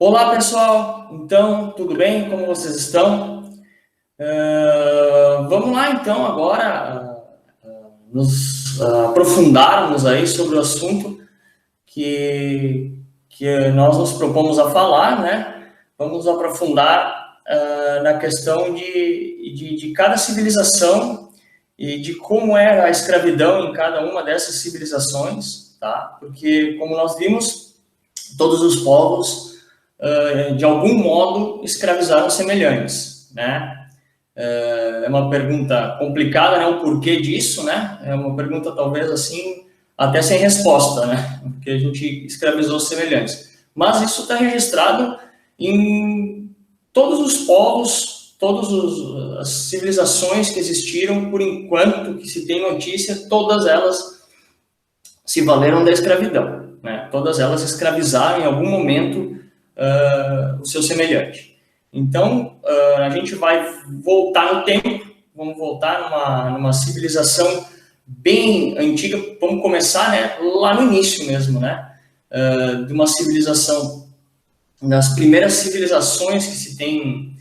Olá, pessoal! Então, tudo bem? Como vocês estão? Vamos lá, então, agora nos aprofundarmos aí sobre o assunto que nós nos propomos a falar, né? Vamos aprofundar na questão de cada civilização e de como era a escravidão em cada uma dessas civilizações, tá? Porque, como nós vimos, todos os povos de algum modo, escravizaram semelhantes, né? É uma pergunta complicada, né? O porquê disso, né? É uma pergunta, talvez, assim, até sem resposta, né? Porque a gente escravizou semelhantes. Mas isso está registrado em todos os povos, todas as civilizações que existiram, por enquanto que se tem notícia, todas elas se valeram da escravidão, né? Todas elas escravizaram em algum momento o seu semelhante. Então, a gente vai voltar no tempo, vamos voltar numa civilização bem antiga, vamos começar, né, lá no início mesmo, né, de uma civilização, das primeiras civilizações que se tem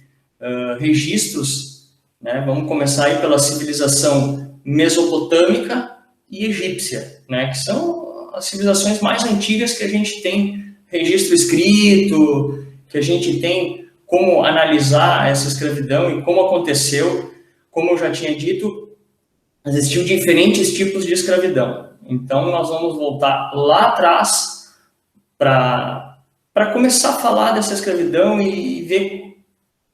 registros, né, vamos começar aí pela civilização mesopotâmica e egípcia, né, que são as civilizações mais antigas que a gente tem registro escrito, que a gente tem como analisar essa escravidão e como aconteceu. Como eu já tinha dito, existiam diferentes tipos de escravidão. Então, nós vamos voltar lá atrás para começar a falar dessa escravidão e ver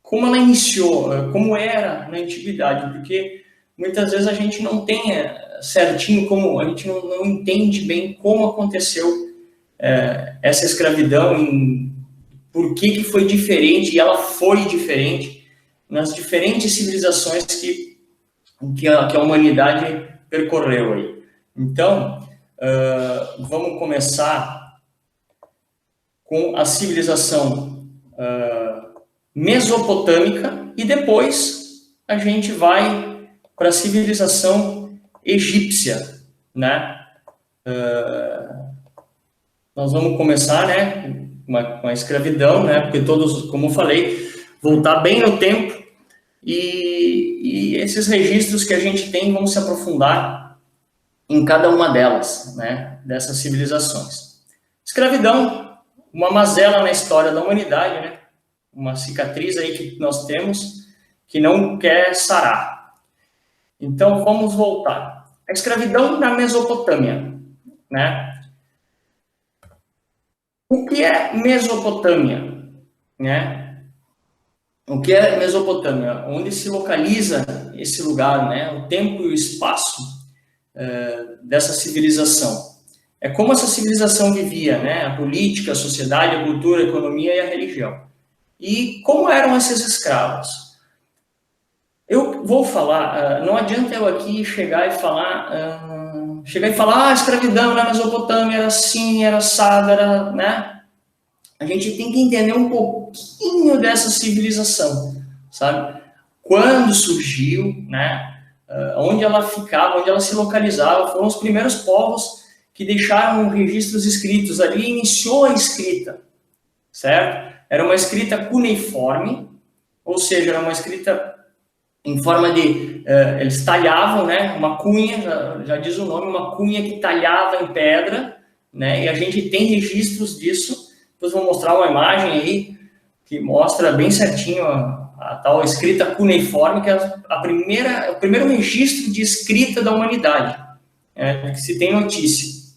como ela iniciou, como era na antiguidade, porque muitas vezes a gente não tem certinho como, a gente não entende bem como aconteceu essa escravidão, por que foi diferente, e ela foi diferente nas diferentes civilizações que a humanidade percorreu aí. Então, vamos começar com a civilização mesopotâmica e depois a gente vai para a civilização egípcia, né? Nós vamos começar, né, com a escravidão, né, porque todos, como eu falei, voltar bem no tempo e esses registros que a gente tem vão se aprofundar em cada uma delas, né, dessas civilizações. Escravidão, uma mazela na história da humanidade, né, uma cicatriz aí que nós temos que não quer sarar. Então, vamos voltar. A escravidão na Mesopotâmia, né? O que é Mesopotâmia, né? O que é Mesopotâmia? Onde se localiza esse lugar, né? O tempo e o espaço dessa civilização. É como essa civilização vivia, né? A política, a sociedade, a cultura, a economia e a religião. E como eram esses escravos? Eu vou falar, não adianta eu aqui chegar e falar a escravidão na Mesopotâmia era assim, era assado, era, né? A gente tem que entender um pouquinho dessa civilização, sabe? Quando surgiu, né? Onde ela ficava, onde ela se localizava, foram os primeiros povos que deixaram registros escritos. Ali iniciou a escrita, certo? Era uma escrita cuneiforme, ou seja, era uma escrita em forma de, eles talhavam, né, uma cunha, já diz o nome, uma cunha que talhava em pedra, né, e a gente tem registros disso. Depois vou mostrar uma imagem aí que mostra bem certinho a tal escrita cuneiforme, que é o primeiro registro de escrita da humanidade, que se tem notícia.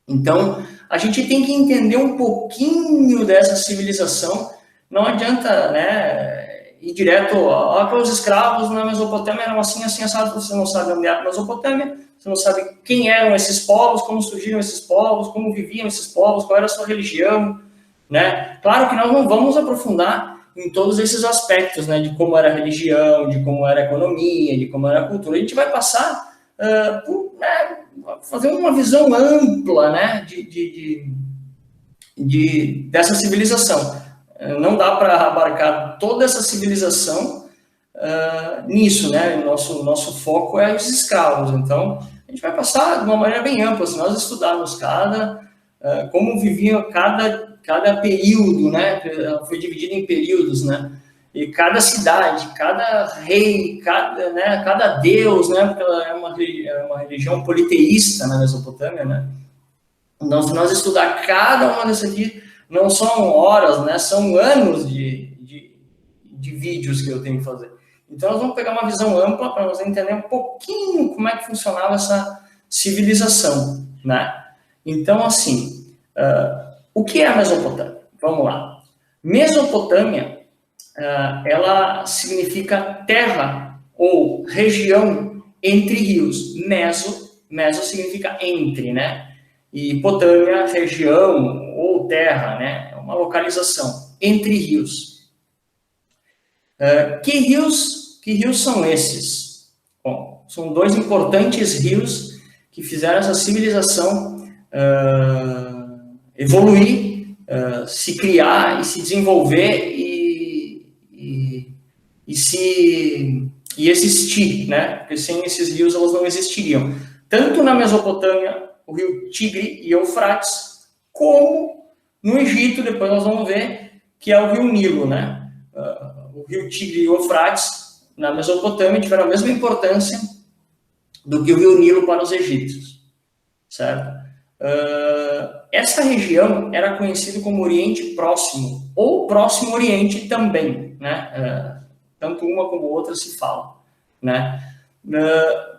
Então, a gente tem que entender um pouquinho dessa civilização. Não adianta, né, ir direto, os escravos na Mesopotâmia eram assim, assado. Você não sabe onde é a Mesopotâmia, você não sabe quem eram esses povos, como surgiram esses povos, como viviam esses povos, qual era a sua religião, né? Claro que nós não vamos aprofundar em todos esses aspectos, né, de como era a religião, de como era a economia, de como era a cultura. A gente vai passar por fazer uma visão ampla, né, dessa civilização. Não dá para abarcar toda essa civilização nisso, né? Nosso foco é os escravos. Então, a gente vai passar de uma maneira bem ampla. Se nós estudarmos como viviam cada cada período, né, foi dividido em períodos, né, e cada cidade, cada rei, cada deus, né, porque ela é uma religião politeísta na Mesopotâmia, né. Então, se nós estudar cada uma dessas aqui, não são horas, né, são anos de vídeos que eu tenho que fazer. Então, nós vamos pegar uma visão ampla para nós entender um pouquinho como é que funcionava essa civilização, né? Então, assim, o que é a Mesopotâmia? Vamos lá. Mesopotâmia, ela significa terra ou região entre rios. Meso significa entre, né? E Potâmia, região ou terra, né? É uma localização entre rios. Que rios são esses? Bom, são dois importantes rios que fizeram essa civilização evoluir, se criar e se desenvolver e existir, né? Porque sem esses rios elas não existiriam. Tanto na Mesopotâmia, o rio Tigre e Eufrates, como no Egito, depois nós vamos ver, que é o rio Nilo, né? O rio Tigre e Eufrates, na Mesopotâmia, tiveram a mesma importância do que o rio Nilo para os egípcios, certo? Essa região era conhecida como Oriente Próximo, ou Próximo Oriente também, né? Tanto uma como outra se fala, né?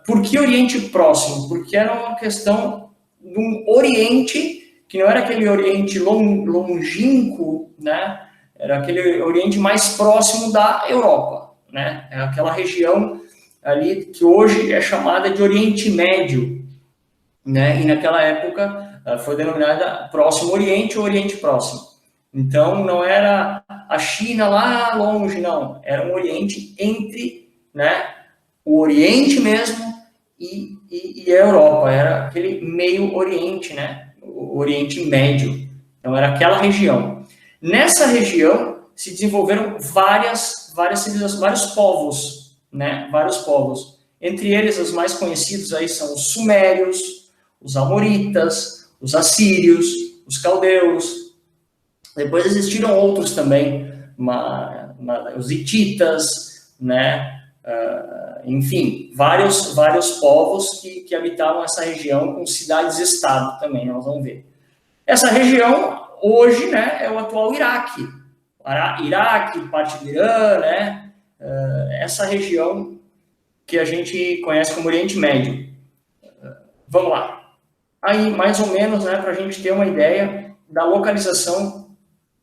Por que Oriente Próximo? Porque era uma questão de um Oriente, que não era aquele Oriente longínquo, né? Era aquele Oriente mais próximo da Europa, né? É aquela região ali que hoje é chamada de Oriente Médio, né? E naquela época foi denominada Próximo Oriente ou Oriente Próximo. Então não era a China lá longe, não. Era um Oriente entre, né, o Oriente mesmo e a Europa. Era aquele meio Oriente, né? O Oriente Médio. Então era aquela região. Nessa região se desenvolveram várias civilizações, vários povos, né? Vários povos. Entre eles, os mais conhecidos aí são os sumérios, os amoritas, os assírios, os caldeus. Depois existiram outros também, os hititas, né? Enfim, vários povos que habitavam essa região com cidades-estado também, nós vamos ver. Essa região hoje, né, é o atual Iraque. Iraque, parte do Irã, né? Essa região que a gente conhece como Oriente Médio. Vamos lá. Aí, mais ou menos, né, para a gente ter uma ideia da localização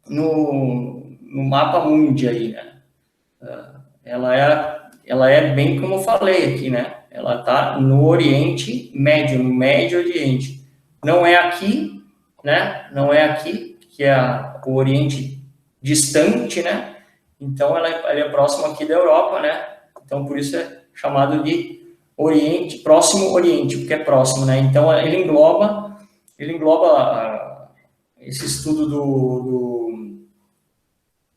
no mapa mundi aí, né? Ela é bem como eu falei aqui, né? Ela está no Oriente Médio, no Médio Oriente. Não é aqui, né? Não é aqui, que é o Oriente distante, né? Então, ela é próxima aqui da Europa, né? Então, por isso é chamado de Oriente, Próximo Oriente, porque é próximo, né? Então, ele engloba esse estudo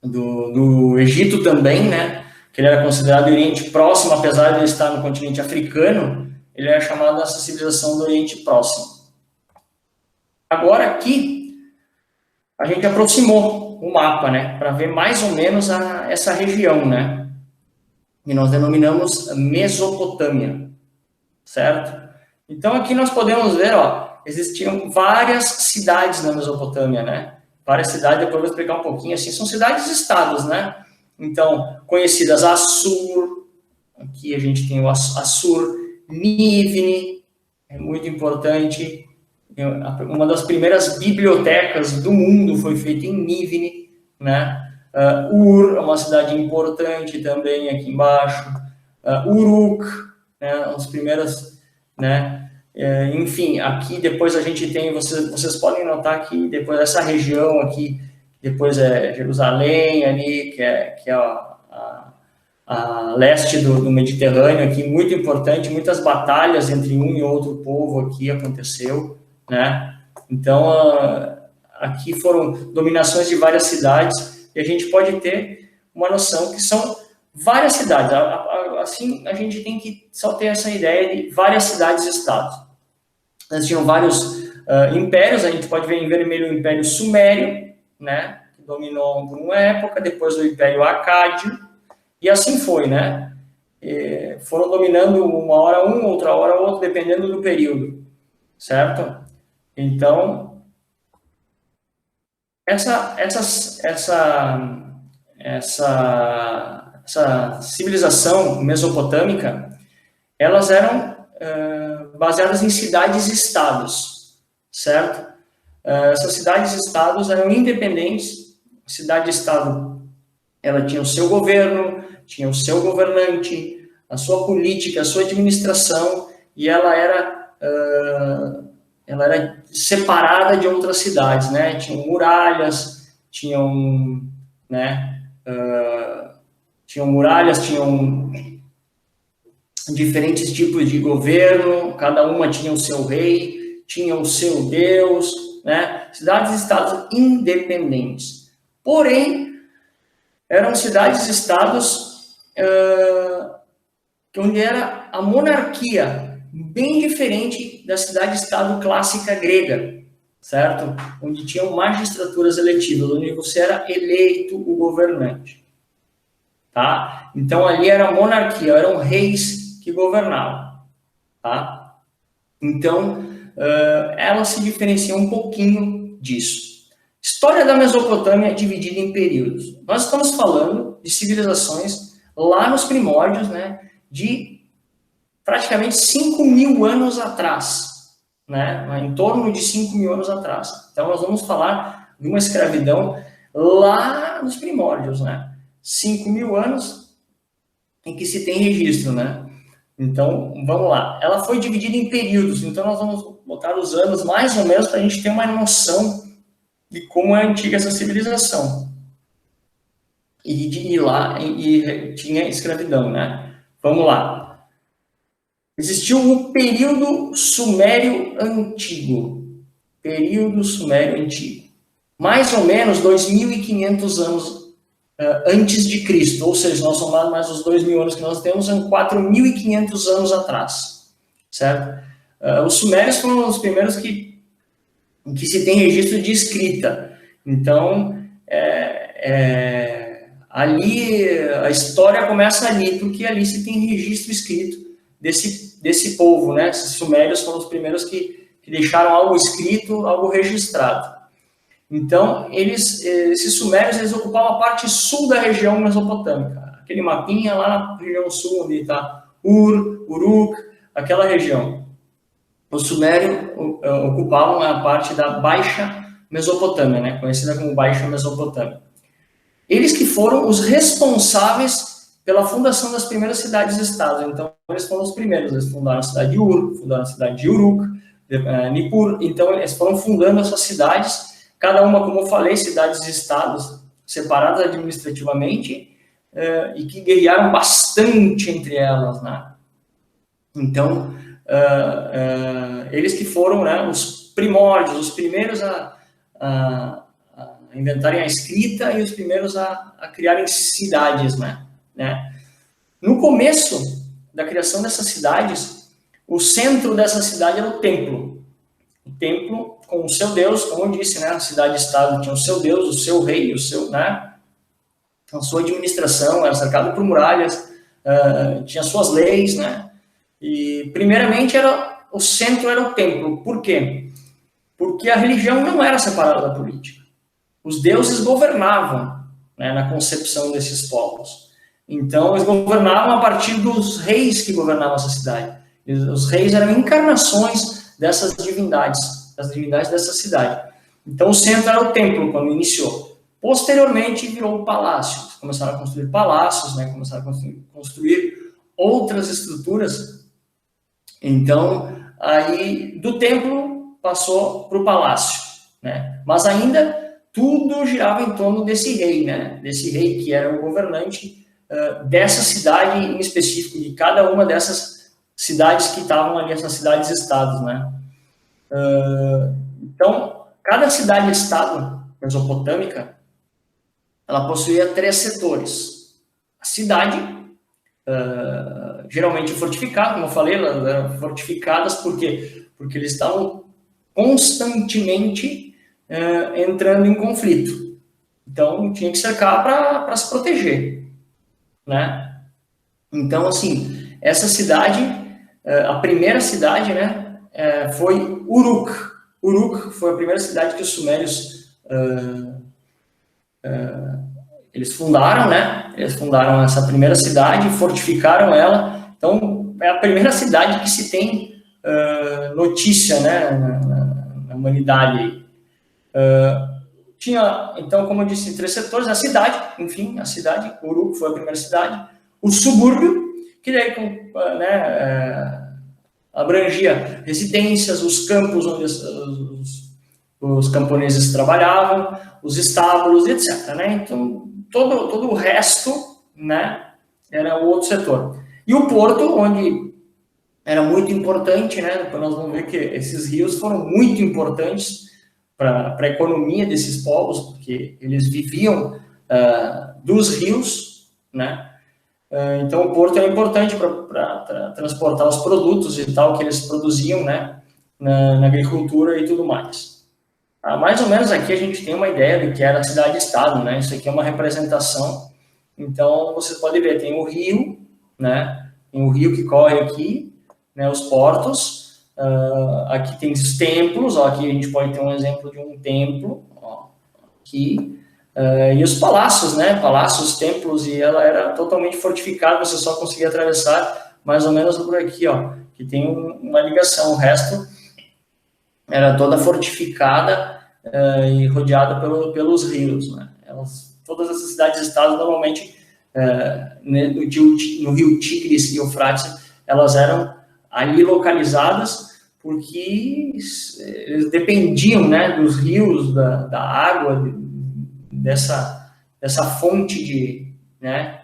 do Egito também, né? Que ele era considerado Oriente Próximo, apesar de ele estar no continente africano, ele é chamado dessa civilização do Oriente Próximo. Agora, aqui, a gente aproximou o mapa, né? Para ver mais ou menos essa região, né? E nós denominamos Mesopotâmia, certo? Então, aqui nós podemos ver, ó, existiam várias cidades na Mesopotâmia, né? Várias cidades, depois eu vou explicar um pouquinho, assim, são cidades-estados, né? Então, conhecidas Assur, aqui a gente tem o Assur, Nínive, é muito importante, uma das primeiras bibliotecas do mundo foi feita em Nínive, né? Ur, uma cidade importante também aqui embaixo, Uruk, né? As primeiras, né? Enfim, aqui depois a gente tem, vocês podem notar que depois essa região aqui, depois é Jerusalém ali, que é a leste do Mediterrâneo aqui, muito importante, muitas batalhas entre um e outro povo aqui aconteceu, né? Então, aqui foram dominações de várias cidades e a gente pode ter uma noção que são várias cidades. Assim, a gente tem que só ter essa ideia de várias cidades-estados. Existiam vários impérios, a gente pode ver em vermelho o Império Sumério, né, que dominou por uma época, depois o Império Acádio, e assim foi, né? Foram dominando uma hora um, outra hora outro, dependendo do período, certo? Então, essa civilização mesopotâmica, elas eram baseadas em cidades-estados, certo? Essas cidades-estados eram independentes. A cidade-estado, ela tinha o seu governo, tinha o seu governante, a sua política, a sua administração, e ela era separada de outras cidades, né? Tinham muralhas, tinham diferentes tipos de governo, cada uma tinha o seu rei, tinha o seu deus, né? Cidades-estados independentes. Porém, eram cidades-estados onde era a monarquia, bem diferente da cidade-estado clássica grega, certo? Onde tinham magistraturas eletivas, onde você era eleito o governante. Tá? Então, ali era a monarquia, eram reis que governavam. Tá? Então, ela se diferencia um pouquinho disso. História da Mesopotâmia é dividida em períodos. Nós estamos falando de civilizações lá nos primórdios, né, de praticamente 5.000 anos atrás, né, em torno de 5.000 anos atrás. Então, nós vamos falar de uma escravidão lá nos primórdios, né, 5.000 anos em que se tem registro, né. Então, vamos lá. Ela foi dividida em períodos, então nós vamos botar os anos mais ou menos para a gente ter uma noção de como é antiga essa civilização. E lá tinha escravidão, né? Vamos lá. Existiu o período Sumério Antigo. Período Sumério Antigo. Mais ou menos 2.500 anos antes de Cristo. Ou seja, nós somamos mais os 2.000 anos que nós temos, são 4.500 anos atrás. Certo? Os sumérios foram os primeiros que se tem registro de escrita. Então, ali, a história começa ali, porque ali se tem registro escrito desse povo, né? Esses sumérios foram os primeiros que deixaram algo escrito, algo registrado. Então, esses sumérios, eles ocupavam a parte sul da região mesopotâmica. Aquele mapinha lá na região sul, onde está Uruk, aquela região. Os sumérios ocupavam a parte da Baixa Mesopotâmia, né, conhecida como Baixa Mesopotâmia. Eles que foram os responsáveis pela fundação das primeiras cidades-estados. Então, eles foram os primeiros. Eles fundaram a cidade de Ur, fundaram a cidade de Uruk, Nippur. Então, eles foram fundando essas cidades, cada uma, como eu falei, cidades-estados separadas administrativamente e que guerrearam bastante entre elas, né? Então, eles que foram, né, os primórdios, os primeiros a inventarem a escrita e os primeiros a criarem cidades, né? No começo da criação dessas cidades, o centro dessa cidade era o templo. O templo com o seu Deus, como eu disse, né? A cidade-estado tinha o seu Deus, o seu rei, né? A sua administração era cercada por muralhas, tinha suas leis, né? E, primeiramente, o centro era o templo. Por quê? Porque a religião não era separada da política. Os deuses governavam, né, na concepção desses povos. Então, eles governavam a partir dos reis que governavam essa cidade. Os reis eram encarnações dessas divindades, das divindades dessa cidade. Então, o centro era o templo, quando iniciou. Posteriormente, virou o palácio. Começaram a construir palácios, né, começaram a construir outras estruturas. Então, aí do templo passou para o palácio, né? Mas ainda tudo girava em torno desse rei, né? Desse rei que era o governante dessa cidade em específico, de cada uma dessas cidades que estavam ali, essas cidades-estados, né? Então, cada cidade-estado mesopotâmica, ela possuía 3 setores. A cidade, geralmente fortificadas, como eu falei, elas eram fortificadas por quê? Porque eles estavam constantemente entrando em conflito. Então, tinha que cercar para se proteger, né? Então, assim, essa cidade, a primeira cidade, né, foi Uruk. Uruk foi a primeira cidade que os sumérios eles fundaram, né? Eles fundaram essa primeira cidade, fortificaram ela. Então, é a primeira cidade que se tem notícia, né, na humanidade. Tinha, então, como eu disse, 3 setores: a cidade, enfim, a cidade, Uruk foi a primeira cidade, o subúrbio, que daí, né, abrangia residências, os campos onde os camponeses trabalhavam, os estábulos, etc., né? Então, todo o resto, né, era o outro setor. E o porto, onde era muito importante, né? Depois nós vamos ver que esses rios foram muito importantes para a economia desses povos, porque eles viviam dos rios, né? Então, o porto era importante para transportar os produtos e tal que eles produziam, né? Na agricultura e tudo mais. Mais ou menos aqui a gente tem uma ideia do que era a cidade-estado, né? Isso aqui é uma representação. Então, você pode ver, tem o rio, né? Tem o rio que corre aqui, né? Os portos. Aqui tem os templos, ó, aqui a gente pode ter um exemplo de um templo, ó, aqui. E os palácios, né? Palácios, templos, e ela era totalmente fortificada, você só conseguia atravessar mais ou menos por aqui, ó, que tem uma ligação. O resto era toda fortificada e rodeada pelos rios, né? Todas essas cidades-estados, normalmente, no rio Tigres e Eufrates, elas eram ali localizadas porque eles dependiam, né, dos rios, da água, dessa fonte né,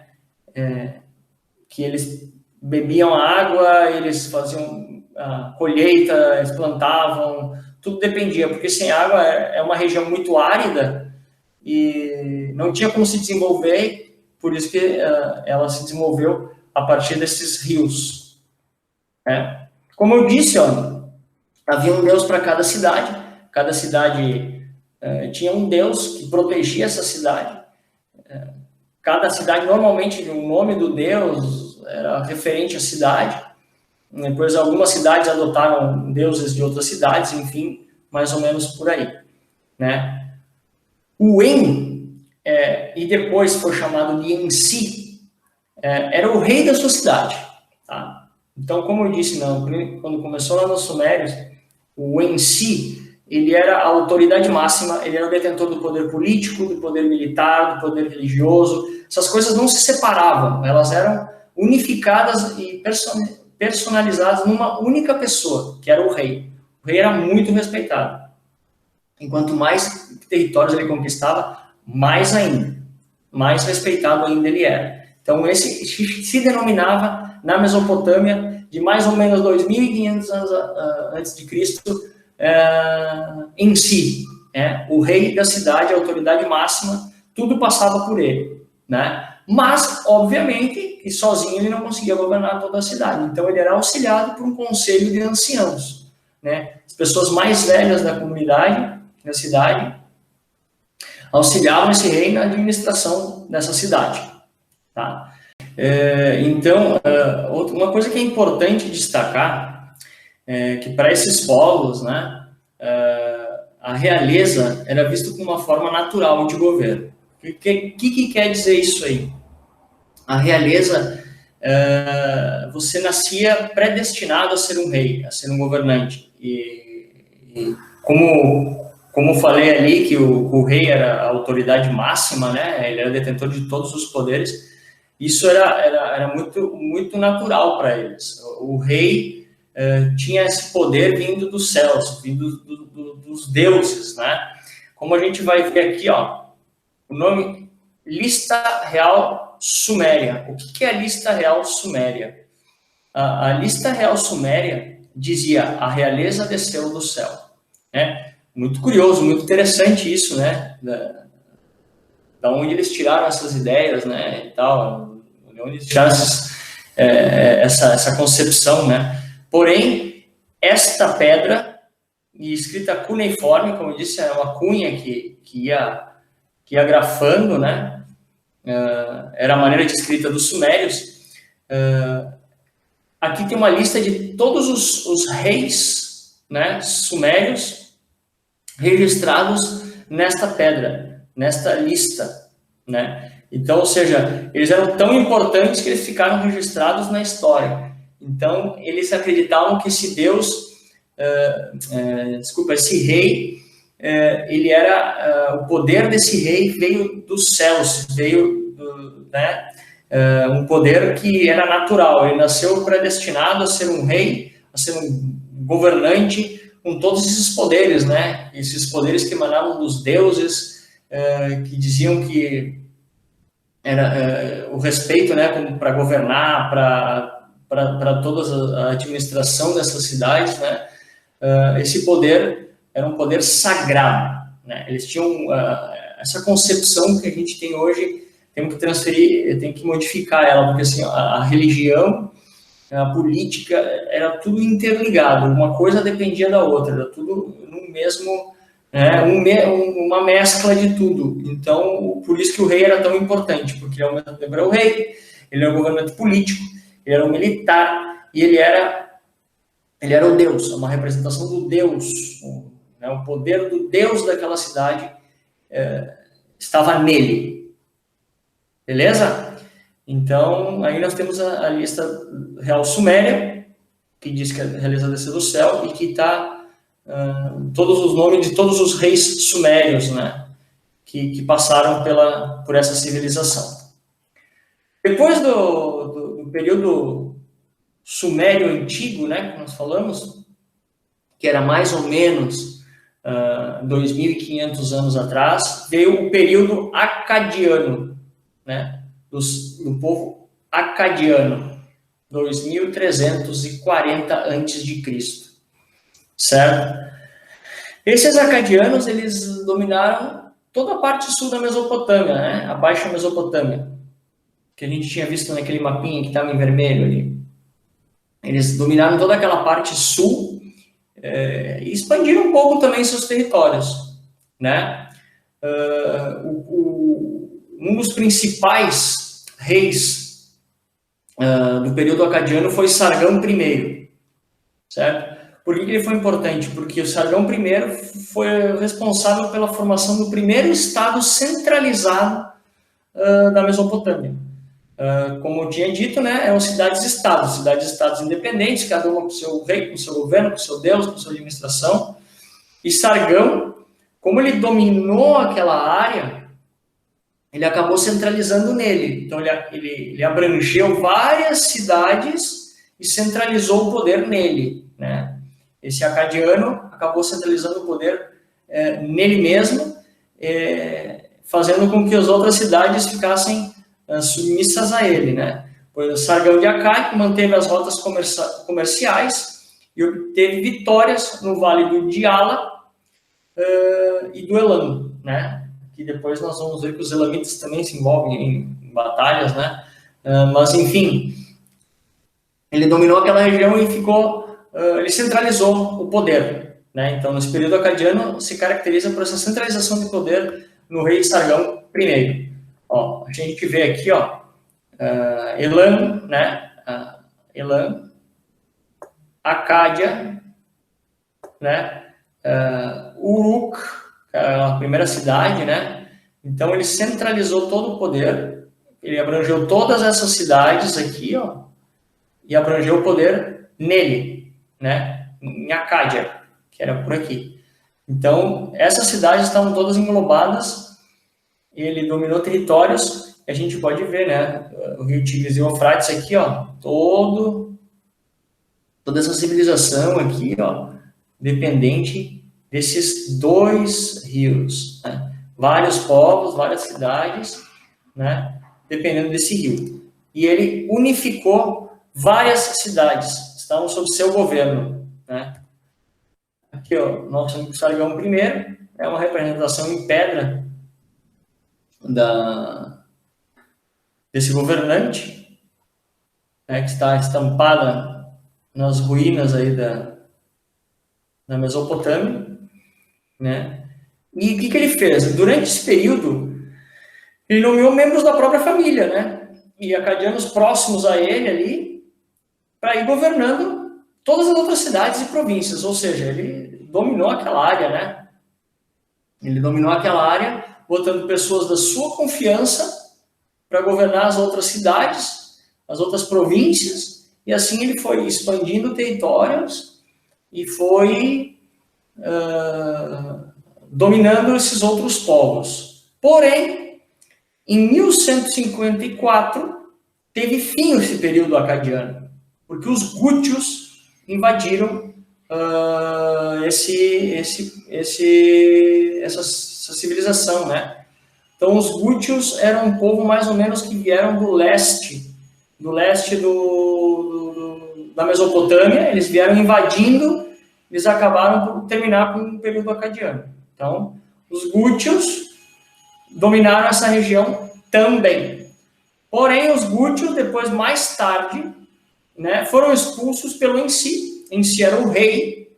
que eles bebiam a água, eles faziam a colheita, eles plantavam, tudo dependia, porque sem água é uma região muito árida e não tinha como se desenvolver, por isso que ela se desenvolveu a partir desses rios, né? Como eu disse, ó, havia um deus para cada cidade tinha um deus que protegia essa cidade. Cada cidade, normalmente, o nome do deus era referente à cidade. Depois, algumas cidades adotaram deuses de outras cidades, enfim, mais ou menos por aí, né? O En, e depois foi chamado de Ensi, era o rei da sua cidade, tá? Então, como eu disse, quando começou lá nos Sumérios, o Ensi, ele era a autoridade máxima, ele era o detentor do poder político, do poder militar, do poder religioso. Essas coisas não se separavam, elas eram unificadas e personalizadas numa única pessoa, que era o rei. O rei era muito respeitado. Enquanto mais territórios ele conquistava, mais ainda, mais respeitado ainda ele era. Então, esse se denominava, na Mesopotâmia, de mais ou menos 2.500 anos antes de Cristo, em si, o rei da cidade, a autoridade máxima, tudo passava por ele, né? Mas, obviamente, que sozinho ele não conseguia governar toda a cidade. Então, ele era auxiliado por um conselho de anciãos, né? As pessoas mais velhas da comunidade, da cidade, auxiliavam esse rei na administração dessa cidade, tá? Então, uma coisa que é importante destacar é que para esses povos, né, a realeza era vista como uma forma natural de governo. O que quer dizer isso aí? A realeza, você nascia predestinado a ser um rei, a ser um governante. E como falei ali, que o rei era a autoridade máxima, né? Ele era detentor de todos os poderes. Isso era muito, muito natural para eles. O rei tinha esse poder vindo dos céus, vindo dos deuses, né? Como a gente vai ver aqui, ó, o nome Lista Real Suméria. O que é a Lista Real Suméria? A Lista Real Suméria dizia: a realeza desceu do céu, né? Muito curioso, muito interessante isso, né? Da onde eles tiraram essas ideias, né? E tal, de onde eles tiraram essa concepção, né? Porém, esta pedra, escrita cuneiforme, como eu disse, é uma cunha que ia que ia grafando, né? Era a maneira de escrita dos sumérios. Aqui tem uma lista de todos os reis, né, sumérios registrados nesta pedra, nesta lista, né? Então, ou seja, eles eram tão importantes que eles ficaram registrados na história. Então, eles acreditavam que esse Deus, esse rei, ele era, o poder desse rei veio dos céus, veio, né, um poder que era natural. Ele nasceu predestinado a ser um rei, a ser um governante com todos esses poderes, né? Esses poderes que emanavam dos deuses, que diziam que era o respeito, né, para governar, para toda a administração dessas cidades, né? Esse poder era um poder sagrado, né? Eles tinham essa concepção que a gente tem hoje. Temos que transferir, tem que modificar ela, porque assim, a religião, a política, era tudo interligado, uma coisa dependia da outra, era tudo no mesmo, né, uma mescla de tudo. Então, por isso que o rei era tão importante, porque ao mesmo tempo era o rei, ele era um governante político, ele era um militar, e ele era o Deus, uma representação do Deus, né, o poder do Deus daquela cidade estava nele. Beleza? Então, aí nós temos a lista real suméria, que diz que realiza a descer do céu, e que está todos os nomes de todos os reis sumérios, né, que passaram por essa civilização. Depois do período sumério antigo, né, que nós falamos, que era mais ou menos 2.500 anos atrás, veio o período acadiano, né, do povo acadiano, 2340 a.C., certo? Esses acadianos, eles dominaram toda a parte sul da Mesopotâmia, né, a Baixa Mesopotâmia, que a gente tinha visto naquele mapinha que estava em vermelho ali. Eles dominaram toda aquela parte sul e expandiram um pouco também seus territórios, né? Um dos principais reis do período acadiano foi Sargão I, certo? Por que ele foi importante? Porque o Sargão I foi responsável pela formação do primeiro estado centralizado da Mesopotâmia. Como eu tinha dito, né, eram cidades-estados independentes, cada uma com o seu rei, com o seu governo, com o seu Deus, com a sua administração. E Sargão, como ele dominou aquela área, ele acabou centralizando nele. Então, ele abrangeu várias cidades e centralizou o poder nele, né? Esse acadiano acabou centralizando o poder nele mesmo, fazendo com que as outras cidades ficassem submissas a ele, né? Pois o Sargão de Akkad manteve as rotas comerciais e obteve vitórias no Vale do Diyala e do Elam, né? Que depois nós vamos ver que os elamitas também se envolvem em batalhas, né? Mas, enfim, ele dominou aquela região e ele centralizou o poder, né? Então, nesse período acadiano, se caracteriza por essa centralização de poder no rei Sargão I. Ó, a gente vê aqui, ó, Elam, né? Elam, Acádia, né? Uruk, a primeira cidade, né? Então, ele centralizou todo o poder, ele abrangeu todas essas cidades aqui, ó, e abrangeu o poder nele, né? Em Acádia, que era por aqui. Então, essas cidades estavam todas englobadas, ele dominou territórios, e a gente pode ver, né? O rio Tigres e o Eufrates aqui, ó, toda essa civilização aqui, ó, dependente desses dois rios, né? Vários povos, várias cidades, né? Dependendo desse rio. E ele unificou várias cidades, estavam sob seu governo, né? Aqui, ó, nosso amigo Sargão I é uma representação em pedra desse governante, né, que está estampada nas ruínas aí da Mesopotâmia, né? E o que ele fez? Durante esse período, ele nomeou membros da própria família, né? E acadianos próximos a ele ali, para ir governando todas as outras cidades e províncias, ou seja, ele dominou aquela área, né? Ele dominou aquela área, botando pessoas da sua confiança para governar as outras cidades, as outras províncias, e assim ele foi expandindo territórios e foi dominando esses outros povos. Porém, em 1154, teve fim esse período acadiano, porque os gútios invadiram essa civilização, né? Então, os gútios eram um povo mais ou menos que vieram do leste da Mesopotâmia, eles vieram invadindo, eles acabaram por terminar com o período acadiano. Então, os gútios dominaram essa região também. Porém, os gútios, depois, mais tarde, né, foram expulsos pelo Ensi. Ensi era o rei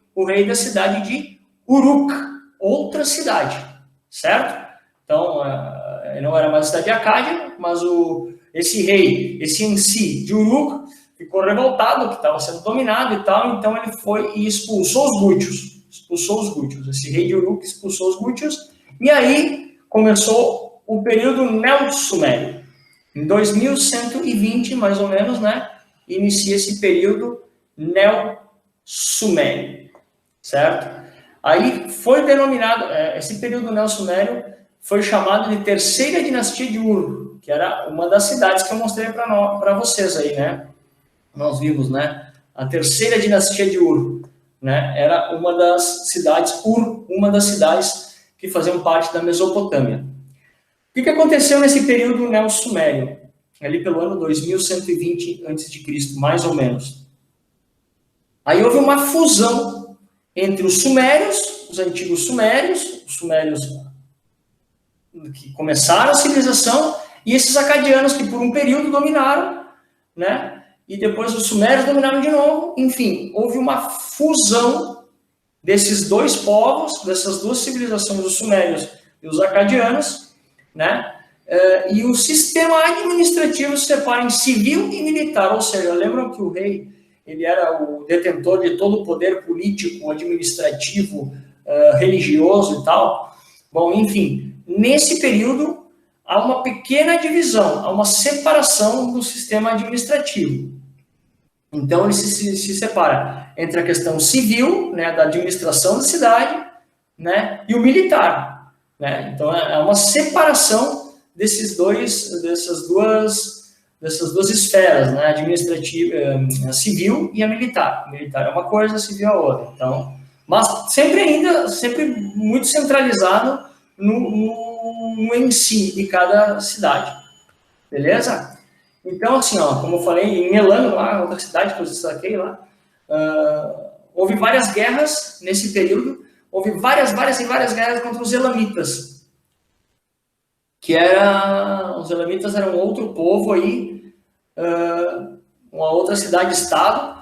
da cidade de Uruk, outra cidade, certo? Então, não era mais a cidade de Acádia, mas esse rei, esse Ensi de Uruk, ficou revoltado que estava sendo dominado e tal, então ele foi e expulsou os gútios. Esse rei de Uruk expulsou os gútios, e aí começou o período neo-sumério. Em 2120, mais ou menos, né, inicia esse período neo-sumério, certo? Aí foi denominado, esse período neo-sumério foi chamado de Terceira Dinastia de Ur, que era uma das cidades que eu mostrei para vocês aí, né? Nós vimos, né? A Terceira Dinastia de Ur, né? Era uma das cidades, uma das cidades que faziam parte da Mesopotâmia. O que aconteceu nesse período neo-sumério? Ali pelo ano 2120 a.C., mais ou menos. Aí houve uma fusão entre os sumérios, os antigos sumérios, os sumérios que começaram a civilização, e esses acadianos que por um período dominaram, né? E depois os sumérios dominaram de novo. Enfim, houve uma fusão desses dois povos, dessas duas civilizações, os sumérios e os acadianos, né? E o sistema administrativo se separa em civil e militar, ou seja, lembram que o rei ele era o detentor de todo o poder político, administrativo, religioso e tal? Bom, enfim, nesse período há uma pequena divisão, há uma separação do sistema administrativo. Então, ele se separa entre a questão civil, né, da administração da cidade, né, e o militar, né? Então, é uma separação dessas duas esferas, né, administrativa, a civil e a militar. A militar é uma coisa, a civil é outra. Então, mas sempre muito centralizado no em si de cada cidade, beleza? Então, assim, ó, como eu falei, em Melano, lá, outra cidade que eu destaquei lá, houve várias guerras nesse período, houve várias guerras contra os elamitas, os elamitas eram outro povo aí, uma outra cidade-estado,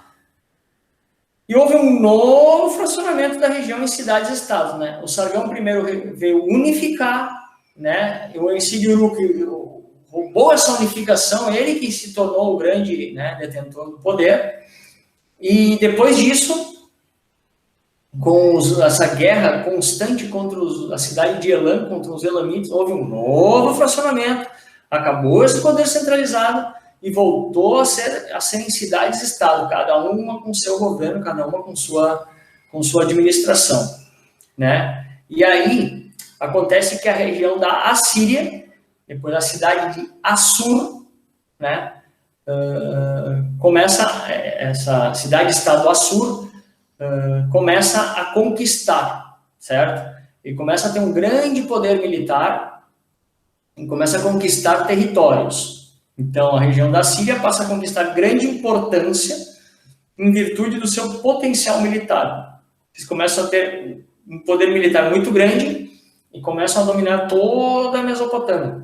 e houve um novo fracionamento da região em cidades-estados, né? O Sargão primeiro veio unificar, né? O Ensi de Uruk roubou essa unificação, ele que se tornou o grande, né, detentor do poder, e depois disso, com essa guerra constante contra a cidade de Elam, contra os elamitas, houve um novo fracionamento, acabou esse poder centralizado e voltou a serem cidades-estado, cada uma com seu governo, cada uma com sua administração, né? E aí acontece que a região da Assíria, depois a cidade de Assur, né, essa cidade-estado Assur começa a conquistar, certo? E começa a ter um grande poder militar e começa a conquistar territórios. Então, a região da Síria passa a conquistar grande importância em virtude do seu potencial militar. Eles começam a ter um poder militar muito grande e começam a dominar toda a Mesopotâmia.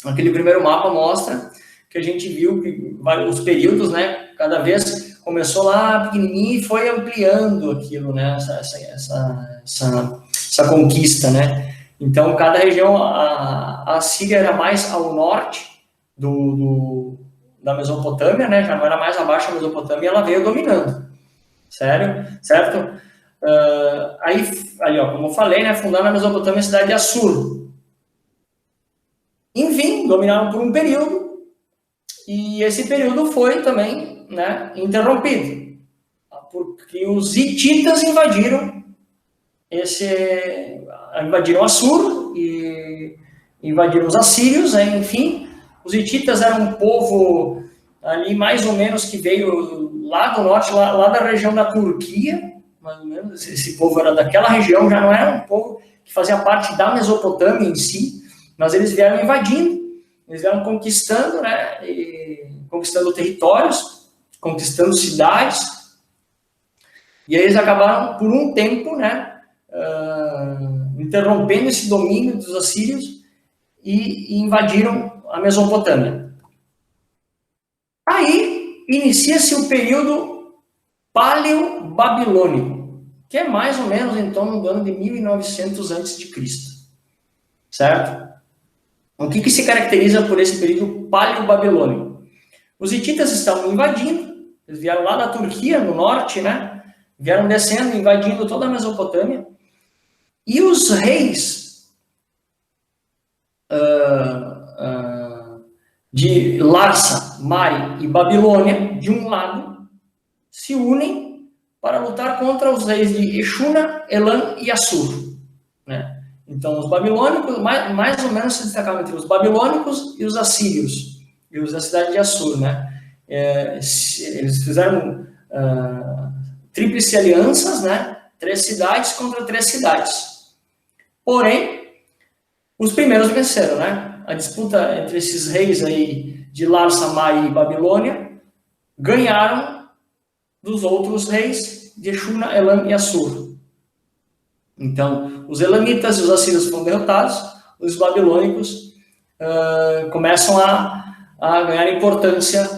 Aquele primeiro mapa mostra que a gente viu os períodos, né? Cada vez começou lá pequenininho e foi ampliando aquilo, né? Essa conquista, né? Então, cada região, a Síria era mais ao norte da Mesopotâmia, né? Já não era mais abaixo da Mesopotâmia, ela veio dominando, certo? Aí, ó, como eu falei, né? Fundando a Mesopotâmia, a cidade de Assur. Enfim, dominaram por um período, e esse período foi também, né, interrompido, porque os hititas invadiram Assur e invadiram os assírios, né, enfim. Os hititas eram um povo ali mais ou menos que veio lá do norte, lá da região da Turquia, mais ou menos. Esse povo era daquela região, já não era um povo que fazia parte da Mesopotâmia em si, mas eles vieram invadindo, eles vieram conquistando, né, conquistando territórios, conquistando cidades, e aí eles acabaram, por um tempo, né, interrompendo esse domínio dos assírios e invadiram a Mesopotâmia. Aí inicia-se o período Paleo-Babilônico, que é mais ou menos em torno do ano de 1900 a.C., certo? O que se caracteriza por esse período Paleo-Babilônico? Os hititas estavam invadindo, eles vieram lá da Turquia, no norte, né? Vieram descendo, invadindo toda a Mesopotâmia, e os reis de Larsa, Mari e Babilônia, de um lado, se unem para lutar contra os reis de Exuna, Elam e Assur, né? Então, os babilônicos, mais ou menos se destacavam entre os babilônicos e os assírios, e os da cidade de Assur, né? Eles fizeram tríplice alianças, né? 3 cidades contra 3 cidades. Porém, os primeiros venceram, né? A disputa entre esses reis aí de Larsa, Mari e Babilônia ganharam dos outros reis de Exuna, Elam e Assur. Então, os elamitas e os assírios foram derrotados, os babilônicos começam a ganhar importância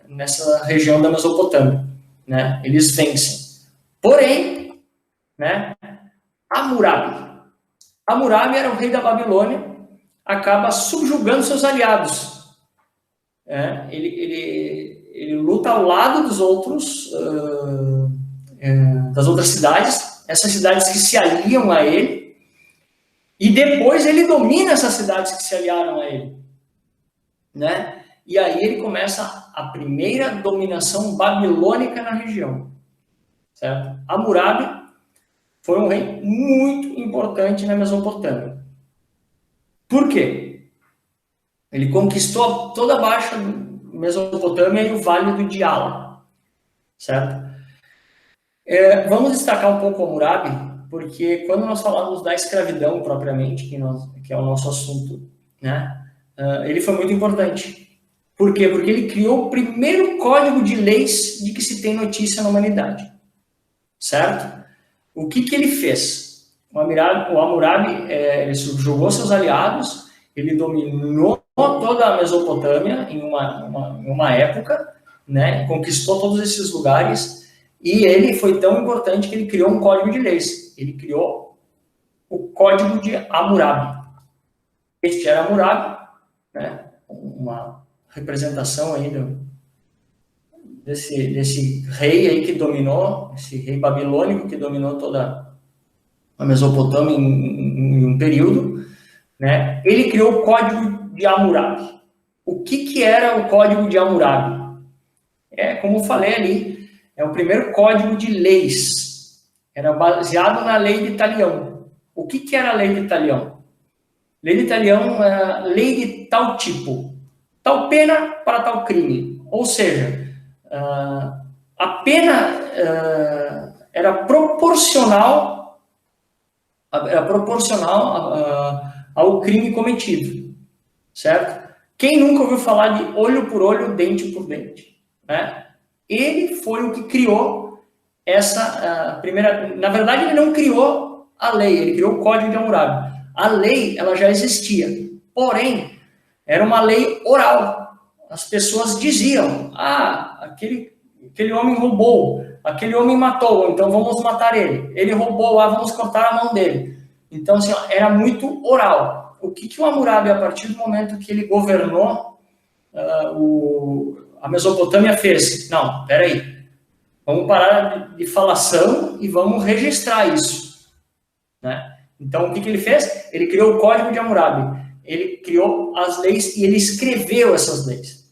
nessa região da Mesopotâmia, né? Eles vencem. Porém, né, Hammurabi era o rei da Babilônia, acaba subjugando seus aliados. Ele luta ao lado dos outros, das outras cidades, essas cidades que se aliam a ele, e depois ele domina essas cidades que se aliaram a ele, né? E aí ele começa a primeira dominação babilônica na região, certo? Hammurabi foi um rei muito importante na Mesopotâmia. Por quê? Ele conquistou toda a Baixa Mesopotâmia e o Vale do Diyala, certo? Vamos destacar um pouco o Hammurabi, porque quando nós falamos da escravidão propriamente, que é o nosso assunto, né? Ele foi muito importante. Por quê? Porque ele criou o primeiro código de leis de que se tem notícia na humanidade, certo? O que ele fez? O Hammurabi ele subjugou seus aliados, ele dominou toda a Mesopotâmia em uma época, né? Conquistou todos esses lugares, e ele foi tão importante que ele criou um código de leis. Ele criou o Código de Hammurabi. Este era Hammurabi, né? Uma representação aí desse rei aí que dominou, esse rei babilônico que dominou toda a Mesopotâmia em um período, né? Ele criou o Código de Hammurabi. O que era o Código de Hammurabi? Como eu falei ali, é o primeiro código de leis. Era baseado na lei de Talião. O que era a lei de Talião? Lei de Talião é lei de tal tipo, tal pena para tal crime. Ou seja, a pena era proporcional ao crime cometido, certo? Quem nunca ouviu falar de olho por olho, dente por dente, né? Ele foi o que criou essa primeira... Na verdade, ele não criou a lei, ele criou o Código de Hammurabi. A lei, ela já existia, porém, era uma lei oral. As pessoas diziam, aquele homem roubou, aquele homem matou, então vamos matar ele. Ele roubou, vamos cortar a mão dele. Então, assim, era muito oral. O que o Hammurabi, a partir do momento que ele governou a Mesopotâmia, fez? Não, peraí, vamos parar de falação e vamos registrar isso, né? Então, o que ele fez? Ele criou o Código de Hammurabi. Ele criou as leis e ele escreveu essas leis.